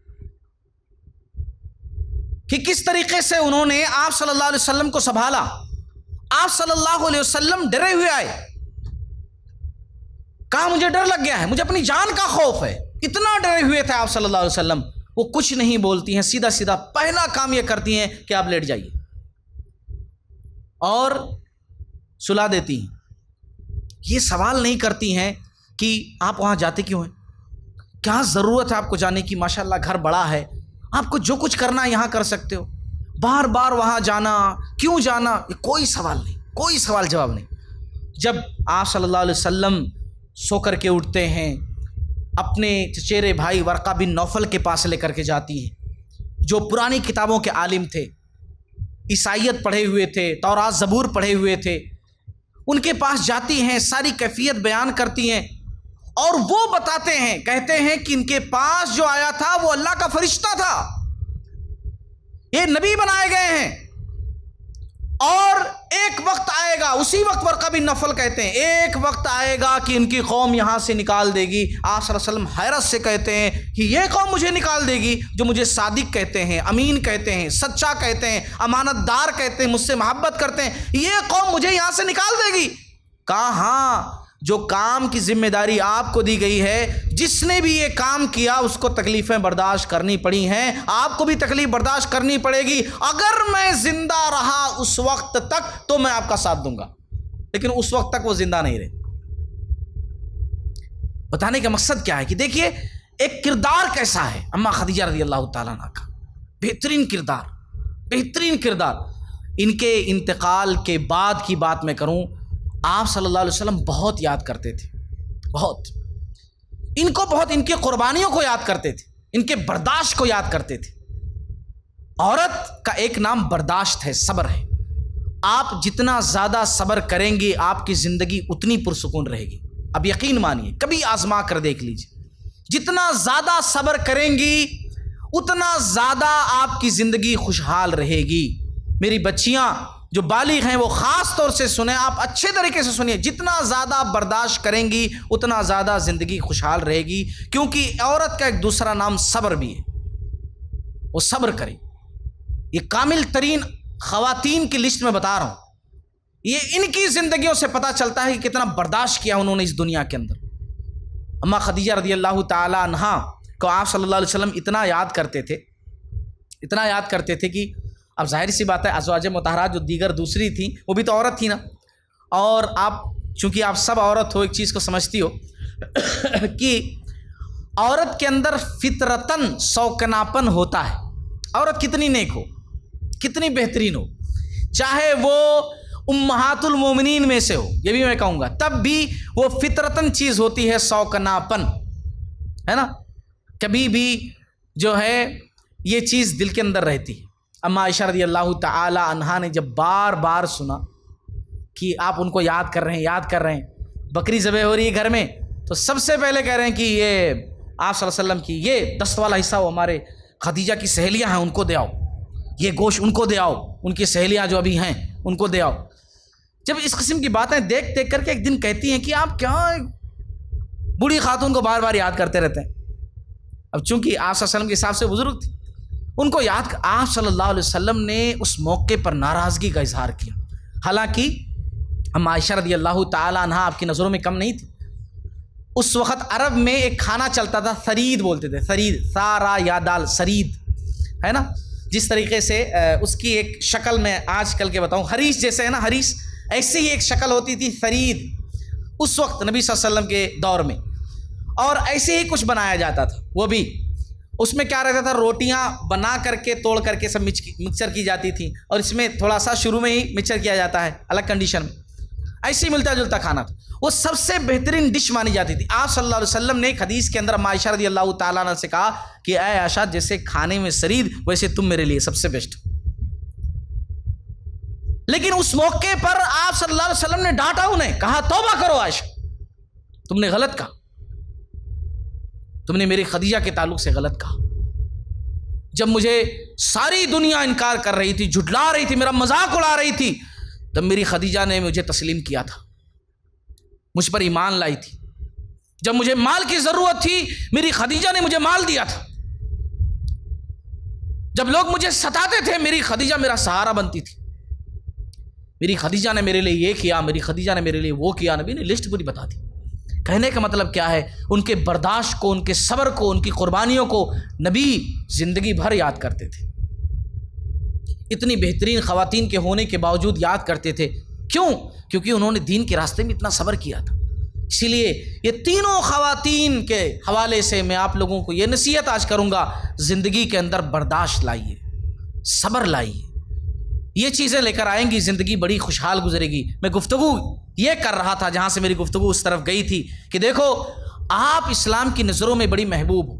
کہ کس طریقے سے انہوں نے آپ صلی اللہ علیہ وسلم کو سنبھالا۔ آپ صلی اللہ علیہ وسلم ڈرے ہوئے آئے، کہا مجھے ڈر لگ گیا ہے، مجھے اپنی جان کا خوف ہے۔ اتنا ڈرے ہوئے تھے آپ صلی اللہ علیہ وسلم، وہ کچھ نہیں بولتی ہیں، سیدھا سیدھا پہلا کام یہ کرتی ہیں کہ آپ لیٹ جائیے اور سلا دیتی ہیں۔ یہ سوال نہیں کرتی ہیں کہ آپ وہاں جاتے کیوں ہیں، کیا ضرورت ہے آپ کو جانے کی، ماشاءاللہ گھر بڑا ہے، آپ کو جو کچھ کرنا ہے یہاں کر سکتے ہو، بار بار وہاں جانا کیوں جانا، یہ کوئی سوال نہیں، کوئی سوال جواب نہیں۔ جب آپ صلی اللہ علیہ وسلم سو کر کے اٹھتے ہیں، اپنے چچیرے بھائی ورقہ بن نوفل کے پاس لے کر کے جاتی ہیں، جو پرانی کتابوں کے عالم تھے، عیسائیت پڑھے ہوئے تھے، تورات زبور پڑھے ہوئے تھے، ان کے پاس جاتی ہیں، ساری کیفیت بیان کرتی ہیں، اور وہ بتاتے ہیں، کہتے ہیں کہ ان کے پاس جو آیا تھا وہ اللہ کا فرشتہ تھا، یہ نبی بنائے گئے ہیں، اور ایک وقت آئے گا، اسی وقت ورقہ بن نوفل کہتے ہیں ایک وقت آئے گا کہ ان کی قوم یہاں سے نکال دے گی۔ آپ صلی اللہ علیہ وسلم حیرت سے کہتے ہیں کہ یہ قوم مجھے نکال دے گی جو مجھے صادق کہتے ہیں، امین کہتے ہیں، سچا کہتے ہیں، امانت دار کہتے ہیں، مجھ سے محبت کرتے ہیں، یہ قوم مجھے یہاں سے نکال دے گی؟ کہا ہاں، جو کام کی ذمہ داری آپ کو دی گئی ہے، جس نے بھی یہ کام کیا اس کو تکلیفیں برداشت کرنی پڑی ہیں، آپ کو بھی تکلیف برداشت کرنی پڑے گی۔ اگر میں زندہ رہا اس وقت تک تو میں آپ کا ساتھ دوں گا، لیکن اس وقت تک وہ زندہ نہیں رہے۔ بتانے کا مقصد کیا ہے کہ دیکھیے ایک کردار کیسا ہے اماں خدیجہ رضی اللہ تعالیٰ عنہ کا، بہترین کردار، بہترین کردار۔ ان کے انتقال کے بعد کی بات میں کروں، آپ صلی اللہ علیہ وسلم بہت یاد کرتے تھے، بہت ان کو، بہت ان کی قربانیوں کو یاد کرتے تھے، ان کے برداشت کو یاد کرتے تھے۔ عورت کا ایک نام برداشت ہے، صبر ہے۔ آپ جتنا زیادہ صبر کریں گے آپ کی زندگی اتنی پرسکون رہے گی۔ اب یقین مانیے، کبھی آزما کر دیکھ لیجیے، جتنا زیادہ صبر کریں گی اتنا زیادہ آپ کی زندگی خوشحال رہے گی۔ میری بچیاں جو بالغ ہیں وہ خاص طور سے سنیں، آپ اچھے طریقے سے سنیے، جتنا زیادہ برداشت کریں گی اتنا زیادہ زندگی خوشحال رہے گی، کیونکہ عورت کا ایک دوسرا نام صبر بھی ہے، وہ صبر کرے۔ یہ کامل ترین خواتین کی لسٹ میں بتا رہا ہوں، یہ ان کی زندگیوں سے پتہ چلتا ہے کہ کتنا برداشت کیا انہوں نے اس دنیا کے اندر۔ اماں خدیجہ رضی اللہ تعالی عنہا کو آپ صلی اللہ علیہ وسلم اتنا یاد کرتے تھے، اتنا یاد کرتے تھے کہ اب ظاہر سی بات ہے ازواج مطہرات جو دیگر دوسری تھیں وہ بھی تو عورت تھی نا، اور آپ چونکہ آپ سب عورت ہو، ایک چیز کو سمجھتی ہو کہ عورت کے اندر فطرتاً سوکناپن ہوتا ہے، عورت کتنی نیک ہو، کتنی بہترین ہو، چاہے وہ امہات المومنین میں سے ہو، یہ بھی میں کہوں گا، تب بھی وہ فطرتاً چیز ہوتی ہے سوکناپن، ہے نا، کبھی بھی جو ہے یہ چیز دل کے اندر رہتی ہے۔ اما عائشہ رضی اللہ تعالی عنہا نے جب بار بار سنا کہ آپ ان کو یاد کر رہے ہیں، بکری ذبح ہو رہی ہے گھر میں، تو سب سے پہلے کہہ رہے ہیں کہ یہ آپ صلی اللہ علیہ وسلم کی یہ دست والا حصہ وہ ہمارے خدیجہ کی سہیلیاں ہیں ان کو دے آؤ، یہ گوشت ان کو دے آؤ، ان کی سہیلیاں جو ابھی ہیں ان کو دے آؤ۔ جب اس قسم کی باتیں دیکھ دیکھ کر کے ایک دن کہتی ہیں کہ آپ کیا بوڑھی خاتون کو بار بار یاد کرتے رہتے ہیں۔ اب چونکہ آپ صلی اللہ علیہ وسلم کے حساب سے بزرگ تھی، ان کو یاد، آپ صلی اللہ علیہ وسلم نے اس موقع پر ناراضگی کا اظہار کیا، حالانکہ ہم عائشہ رضی اللہ تعالی عنہا آپ کی نظروں میں کم نہیں تھی۔ اس وقت عرب میں ایک کھانا چلتا تھا، ثرید بولتے تھے، ثرید، سارا یا دال، ثرید ہے نا، جس طریقے سے اس کی ایک شکل میں آج کل کے بتاؤں، حریص جیسے ہے نا، حریص، ایسی ہی ایک شکل ہوتی تھی ثرید اس وقت نبی صلی اللہ علیہ وسلم کے دور میں، اور ایسے ہی کچھ بنایا جاتا تھا۔ وہ بھی اس میں کیا رہتا تھا، روٹیاں بنا کر کے توڑ کر کے سب مکسچر کی جاتی تھی، اور اس میں تھوڑا سا شروع میں ہی مکسچر کیا جاتا ہے الگ کنڈیشن میں، ایسے ہی ملتا جلتا کھانا تھا، وہ سب سے بہترین ڈش مانی جاتی تھی۔ آپ صلی اللہ علیہ وسلم نے ایک حدیث کے اندر عائشہ رضی اللہ تعالیٰ عنہ سے کہا کہ اے عائشہ، جیسے کھانے میں ثرید ویسے تم میرے لیے سب سے بیسٹ۔ لیکن اس موقع پر آپ صلی اللہ علیہ وسلم نے ڈانٹا انہیں، کہا توبہ کرو عائشہ، تم نے غلط کہا، تم نے میری خدیجہ کے تعلق سے غلط کہا. جب مجھے ساری دنیا انکار کر رہی تھی، جھٹلا رہی تھی، میرا مذاق اڑا رہی تھی، تب میری خدیجہ نے مجھے تسلیم کیا تھا، مجھ پر ایمان لائی تھی. جب مجھے مال کی ضرورت تھی میری خدیجہ نے مجھے مال دیا تھا. جب لوگ مجھے ستاتے تھے میری خدیجہ میرا سہارا بنتی تھی. میری خدیجہ نے میرے لیے یہ کیا، میری خدیجہ نے میرے لیے وہ کیا. نبی نے لسٹ پوری بتا دی. کہنے کا مطلب کیا ہے؟ ان کے برداشت کو، ان کے صبر کو، ان کی قربانیوں کو نبی زندگی بھر یاد کرتے تھے. اتنی بہترین خواتین کے ہونے کے باوجود یاد کرتے تھے. کیوں؟ کیونکہ انہوں نے دین کے راستے میں اتنا صبر کیا تھا. اسی لیے یہ تینوں خواتین کے حوالے سے میں آپ لوگوں کو یہ نصیحت آج کروں گا، زندگی کے اندر برداشت لائیے، صبر لائیے. یہ چیزیں لے کر آئیں گی، زندگی بڑی خوشحال گزرے گی. میں گفتگو یہ کر رہا تھا جہاں سے میری گفتگو اس طرف گئی تھی کہ دیکھو آپ اسلام کی نظروں میں بڑی محبوب ہو.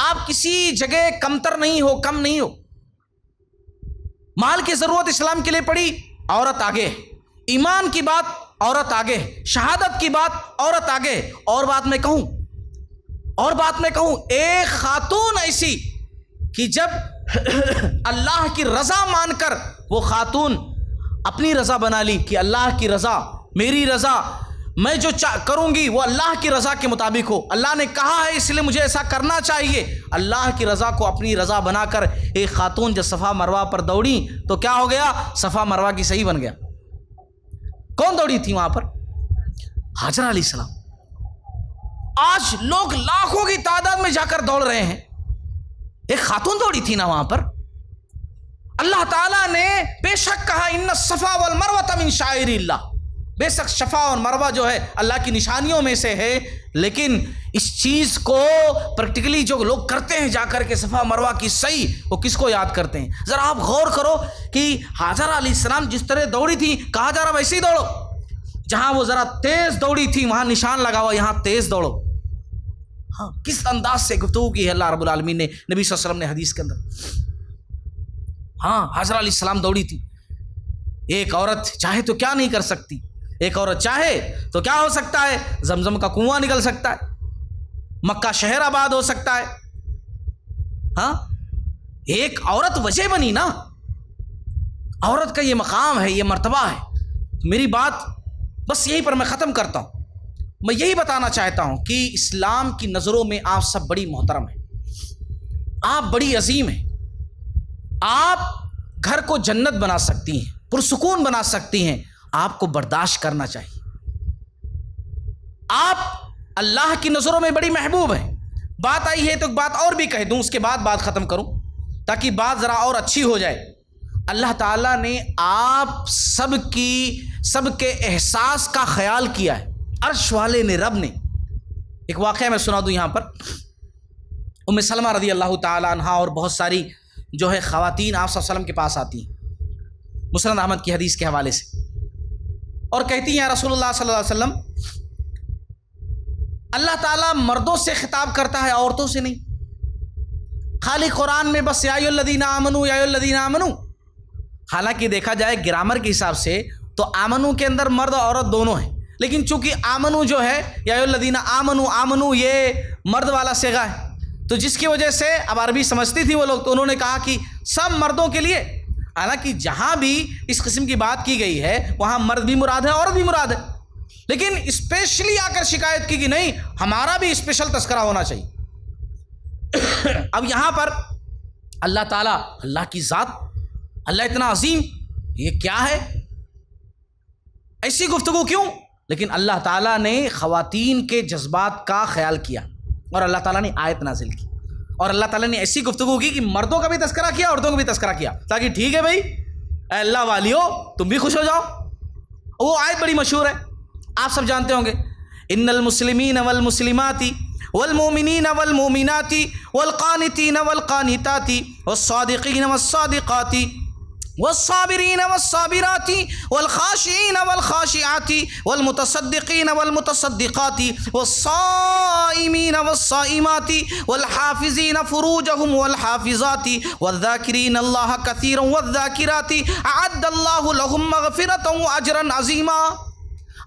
آپ کسی جگہ کمتر نہیں ہو، کم نہیں ہو. مال کی ضرورت اسلام کے لیے پڑی، عورت آگے. ایمان کی بات عورت آگے. شہادت کی بات عورت آگے. اور بات میں کہوں ایک خاتون ایسی کہ جب اللہ کی رضا مان کر وہ خاتون اپنی رضا بنا لی کہ اللہ کی رضا، میری رضا، میں جو کروں گی وہ اللہ کی رضا کے مطابق ہو. اللہ نے کہا ہے اس لیے مجھے ایسا کرنا چاہیے. اللہ کی رضا کو اپنی رضا بنا کر ایک خاتون جب صفا مروہ پر دوڑی تو کیا ہو گیا؟ صفا مروہ کی صحیح بن گیا. کون دوڑی تھی وہاں پر؟ ہاجرہ علیہ السلام. آج لوگ لاکھوں کی تعداد میں جا کر دوڑ رہے ہیں، ایک خاتون دوڑی تھی نا وہاں پر. اللہ تعالیٰ نے بے شک کہا ان الصفا والمروہ من شعائر اللہ. بے شک صفا اور مروہ جو ہے اللہ کی نشانیوں میں سے ہے. لیکن اس چیز کو پریکٹیکلی جو لوگ کرتے ہیں جا کر کے صفا مروہ کی صحیح، وہ کس کو یاد کرتے ہیں؟ ذرا آپ غور کرو کہ ہاجرہ علیہ السلام جس طرح دوڑی تھی، کہا جا رہا ویسے ہی دوڑو. جہاں وہ ذرا تیز دوڑی تھی وہاں نشان لگا ہوا یہاں تیز دوڑو. ہاں، کس انداز سے گفتگو کی ہے اللہ رب العالمین نے، نبی صلی اللہ علیہ وسلم نے حدیث کے اندر. ہاں، ہاجرہ علیہ السلام دوڑی تھی. ایک عورت چاہے تو کیا نہیں کر سکتی؟ ایک عورت چاہے تو کیا ہو سکتا ہے؟ زمزم کا کنواں نکل سکتا ہے، مکہ شہر آباد ہو سکتا ہے. ہاں، ایک عورت وجہ بنی نا. عورت کا یہ مقام ہے، یہ مرتبہ ہے. میری بات بس یہیں پر میں ختم کرتا ہوں. میں یہی بتانا چاہتا ہوں کہ اسلام کی نظروں میں آپ سب بڑی محترم ہیں، آپ بڑی عظیم ہیں. آپ گھر کو جنت بنا سکتی ہیں، پرسکون بنا سکتی ہیں. آپ کو برداشت کرنا چاہیے. آپ اللہ کی نظروں میں بڑی محبوب ہیں. بات آئی ہے تو ایک بات اور بھی کہہ دوں، اس کے بعد بات ختم کروں تاکہ بات ذرا اور اچھی ہو جائے. اللہ تعالیٰ نے آپ سب کے احساس کا خیال کیا ہے. عرش والے نے، رب نے. ایک واقعہ میں سنا دوں یہاں پر. ام سلمہ رضی اللہ تعالی عنہا اور بہت ساری جو ہے خواتین آپ صلی اللہ علیہ وسلم کے پاس آتی ہیں مسند احمد کی حدیث کے حوالے سے، اور کہتی ہیں یا رسول اللہ صلی اللہ علیہ وسلم، اللہ تعالیٰ مردوں سے خطاب کرتا ہے، عورتوں سے نہیں. خالی قرآن میں بس یا ایھا الذین آمنوا یا ایھا الذین آمنوا. حالانکہ دیکھا جائے گرامر کے حساب سے تو آمنو کے اندر مرد اور عورت دونوں ہیں، لیکن چونکہ آمنو جو ہے یا ایھا الذین آمنوا، آمنو یہ مرد والا صیغہ ہے، تو جس کی وجہ سے اب عربی سمجھتی تھی وہ لوگ، تو انہوں نے کہا کہ سب مردوں کے لیے. حالانکہ جہاں بھی اس قسم کی بات کی گئی ہے وہاں مرد بھی مراد ہے، عورت بھی مراد ہے، لیکن اسپیشلی آ کر شکایت کی کہ نہیں ہمارا بھی اسپیشل تذکرہ ہونا چاہیے. اب یہاں پر اللہ تعالیٰ، اللہ کی ذات، اللہ اتنا عظیم، یہ کیا ہے؟ ایسی گفتگو کیوں؟ لیکن اللہ تعالیٰ نے خواتین کے جذبات کا خیال کیا اور اللہ تعالیٰ نے آیت نازل کی، اور اللہ تعالیٰ نے ایسی گفتگو کی کہ مردوں کا بھی تذکرہ کیا، عورتوں کا بھی تذکرہ کیا، تاکہ ٹھیک ہے بھائی اے اللہ والیو تم بھی خوش ہو جاؤ. وہ آیت بڑی مشہور ہے، آپ سب جانتے ہوں گے. ان المسلمین والمسلمات والمؤمنین والمؤمنات والقانتین والقانتات والصادقین والصادقات والصابرین والصابرات والخاشعین والخاشعات والمتصدقین والمتصدقات والصائمین والصائمات والحافظین فروجهم والحافظات والذاکرین اللہ کثیرا والذاکرات اعد اللہ لهم مغفرۃ واجرا عظیما.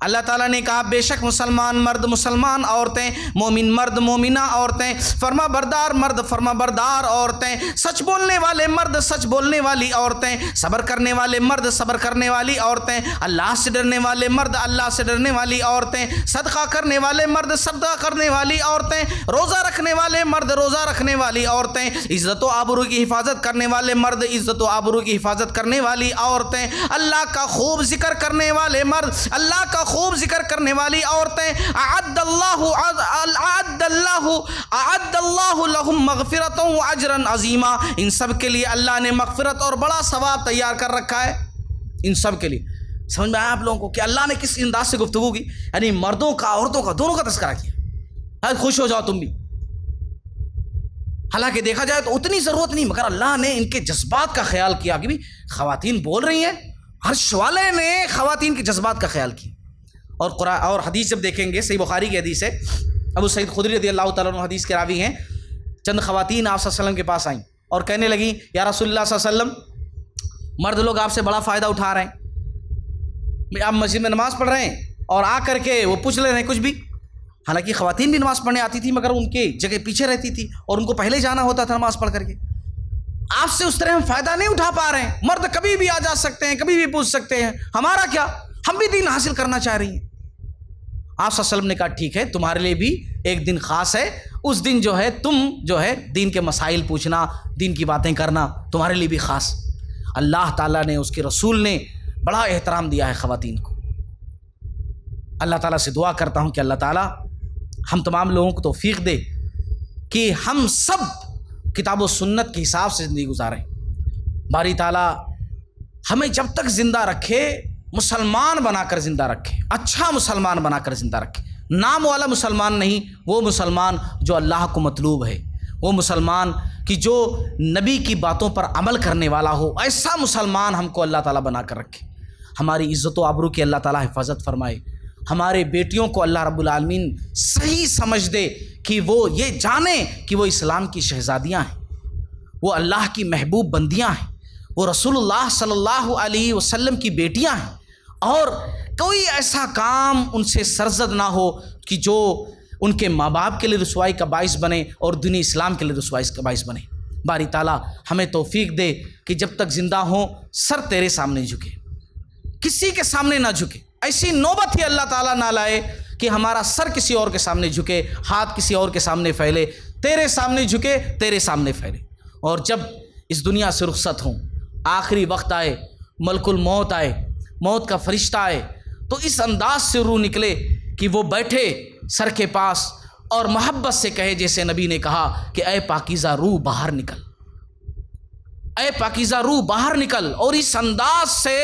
اللہ تعالیٰ نے کہا بے شک مسلمان مرد مسلمان عورتیں، مومن مرد مومنہ عورتیں، فرما بردار مرد فرما بردار عورتیں، سچ بولنے والے مرد سچ بولنے والی عورتیں، صبر کرنے والے مرد صبر کرنے والی عورتیں، اللہ سے ڈرنے والے مرد اللہ سے ڈرنے والی عورتیں، صدقہ کرنے والے مرد صدقہ کرنے والی عورتیں، روزہ رکھنے والے مرد روزہ رکھنے والی عورتیں، عزت و آبرو کی حفاظت کرنے والے مرد عزت و آبرو کی حفاظت کرنے والی عورتیں، اللہ کا خوب ذکر کرنے والے مرد اللہ کا خوب ذکر کرنے والی عورتیں، اعد اللہ لہم مغفرۃ و اجرا عظیما، ان سب کے لیے اللہ نے مغفرت اور بڑا ثواب تیار کر رکھا ہے، ان سب کے لیے۔ سمجھ میں آیا آپ لوگوں کو کہ اللہ نے کس انداز سے گفتگو کی، یعنی مردوں کا عورتوں کا دونوں کا تذکرہ کیا۔ خوش ہو جاؤ تم بھی، حالانکہ دیکھا جائے تو اتنی ضرورت نہیں، مگر اللہ نے ان کے جذبات کا خیال کیا کہ بھی خواتین بول رہی ہیں، عرش والے نے خواتین کے جذبات کا خیال کیا۔ اور قرآن اور حدیث جب دیکھیں گے، صحیح بخاری کی حدیث ہے، ابو سعید خدری رضی اللہ تعالیٰ عنہ حدیث کے راوی ہیں، چند خواتین آپ صلی اللہ علیہ وسلم کے پاس آئیں اور کہنے لگیں یا رسول اللہ صلی اللہ علیہ وسلم، مرد لوگ آپ سے بڑا فائدہ اٹھا رہے ہیں، آپ مسجد میں نماز پڑھ رہے ہیں اور آ کر کے وہ پوچھ لے رہے ہیں کچھ بھی، حالانکہ خواتین بھی نماز پڑھنے آتی تھی مگر ان کے جگہ پیچھے رہتی تھی اور ان کو پہلے جانا ہوتا تھا نماز پڑھ کر کے۔ آپ سے اس طرح ہم فائدہ نہیں اٹھا پا رہے ہیں، مرد کبھی بھی آ جا سکتے ہیں، کبھی بھی پوچھ سکتے ہیں، ہمارا کیا، ہم بھی دین حاصل کرنا چاہ رہی ہیں۔ آپ صلی اللہ علیہ وسلم نے کہا ٹھیک ہے، تمہارے لیے بھی ایک دن خاص ہے، اس دن جو ہے تم جو ہے دین کے مسائل پوچھنا، دین کی باتیں کرنا تمہارے لیے بھی خاص۔ اللہ تعالیٰ نے اس کے رسول نے بڑا احترام دیا ہے خواتین کو۔ اللہ تعالیٰ سے دعا کرتا ہوں کہ اللہ تعالیٰ ہم تمام لوگوں کو توفیق دے کہ ہم سب کتاب و سنت کے حساب سے زندگی گزاریں۔ باری تعالیٰ ہمیں جب تک زندہ رکھے مسلمان بنا کر زندہ رکھے، اچھا مسلمان بنا کر زندہ رکھے، نام والا مسلمان نہیں، وہ مسلمان جو اللہ کو مطلوب ہے، وہ مسلمان کہ جو نبی کی باتوں پر عمل کرنے والا ہو، ایسا مسلمان ہم کو اللہ تعالیٰ بنا کر رکھے۔ ہماری عزت و آبرو کی اللہ تعالیٰ حفاظت فرمائے، ہمارے بیٹیوں کو اللہ رب العالمین صحیح سمجھ دے کہ وہ یہ جانیں کہ وہ اسلام کی شہزادیاں ہیں، وہ اللہ کی محبوب بندیاں ہیں، وہ رسول اللہ صلی اللہ علیہ وسلم کی بیٹیاں ہیں، اور کوئی ایسا کام ان سے سرزد نہ ہو کہ جو ان کے ماں باپ کے لیے رسوائی کا باعث بنے اور دین اسلام کے لیے رسوائی کا باعث بنے۔ باری تعالیٰ ہمیں توفیق دے کہ جب تک زندہ ہوں سر تیرے سامنے جھکے، کسی کے سامنے نہ جھکے، ایسی نوبت ہی اللہ تعالیٰ نہ لائے کہ ہمارا سر کسی اور کے سامنے جھکے، ہاتھ کسی اور کے سامنے پھیلے، تیرے سامنے جھکے، تیرے سامنے پھیلے۔ اور جب اس دنیا سے رخصت ہوں، آخری وقت آئے، ملک الموت آئے، موت کا فرشتہ آئے، تو اس انداز سے روح نکلے کہ وہ بیٹھے سر کے پاس اور محبت سے کہے، جیسے نبی نے کہا کہ اے پاکیزہ روح باہر نکل، اے پاکیزہ روح باہر نکل، اور اس انداز سے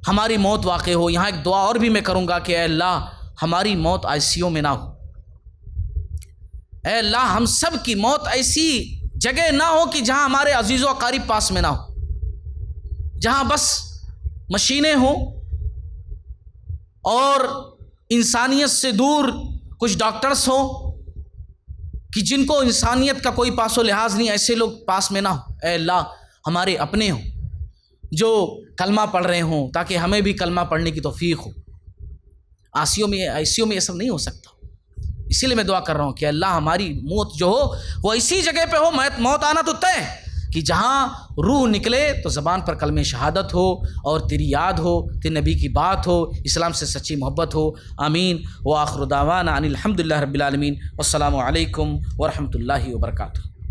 ہماری موت واقع ہو۔ یہاں ایک دعا اور بھی میں کروں گا کہ اے اللہ ہماری موت آئیسیوں میں نہ ہو، اے اللہ ہم سب کی موت ایسی جگہ نہ ہو کہ جہاں ہمارے عزیز و اقارب پاس میں نہ ہو، جہاں بس مشینیں ہوں اور انسانیت سے دور کچھ ڈاکٹرز ہوں کہ جن کو انسانیت کا کوئی پاس و لحاظ نہیں، ایسے لوگ پاس میں نہ ہوں۔ اے اللہ ہمارے اپنے ہوں جو کلمہ پڑھ رہے ہوں، تاکہ ہمیں بھی کلمہ پڑھنے کی توفیق ہو۔ آئیسیوں میں یہ سب نہیں ہو سکتا، اسی لیے میں دعا کر رہا ہوں کہ اللہ ہماری موت جو ہو وہ اسی جگہ پہ ہو، موت آنا تو طے ہے، کہ جہاں روح نکلے تو زبان پر کلمہ شہادت ہو اور تیری یاد ہو، تیرے نبی کی بات ہو، اسلام سے سچی محبت ہو۔ آمین۔ وآخر دعوانا ان الحمد للہ رب العالمین، والسلام علیکم ورحمۃ اللہ وبرکاتہ۔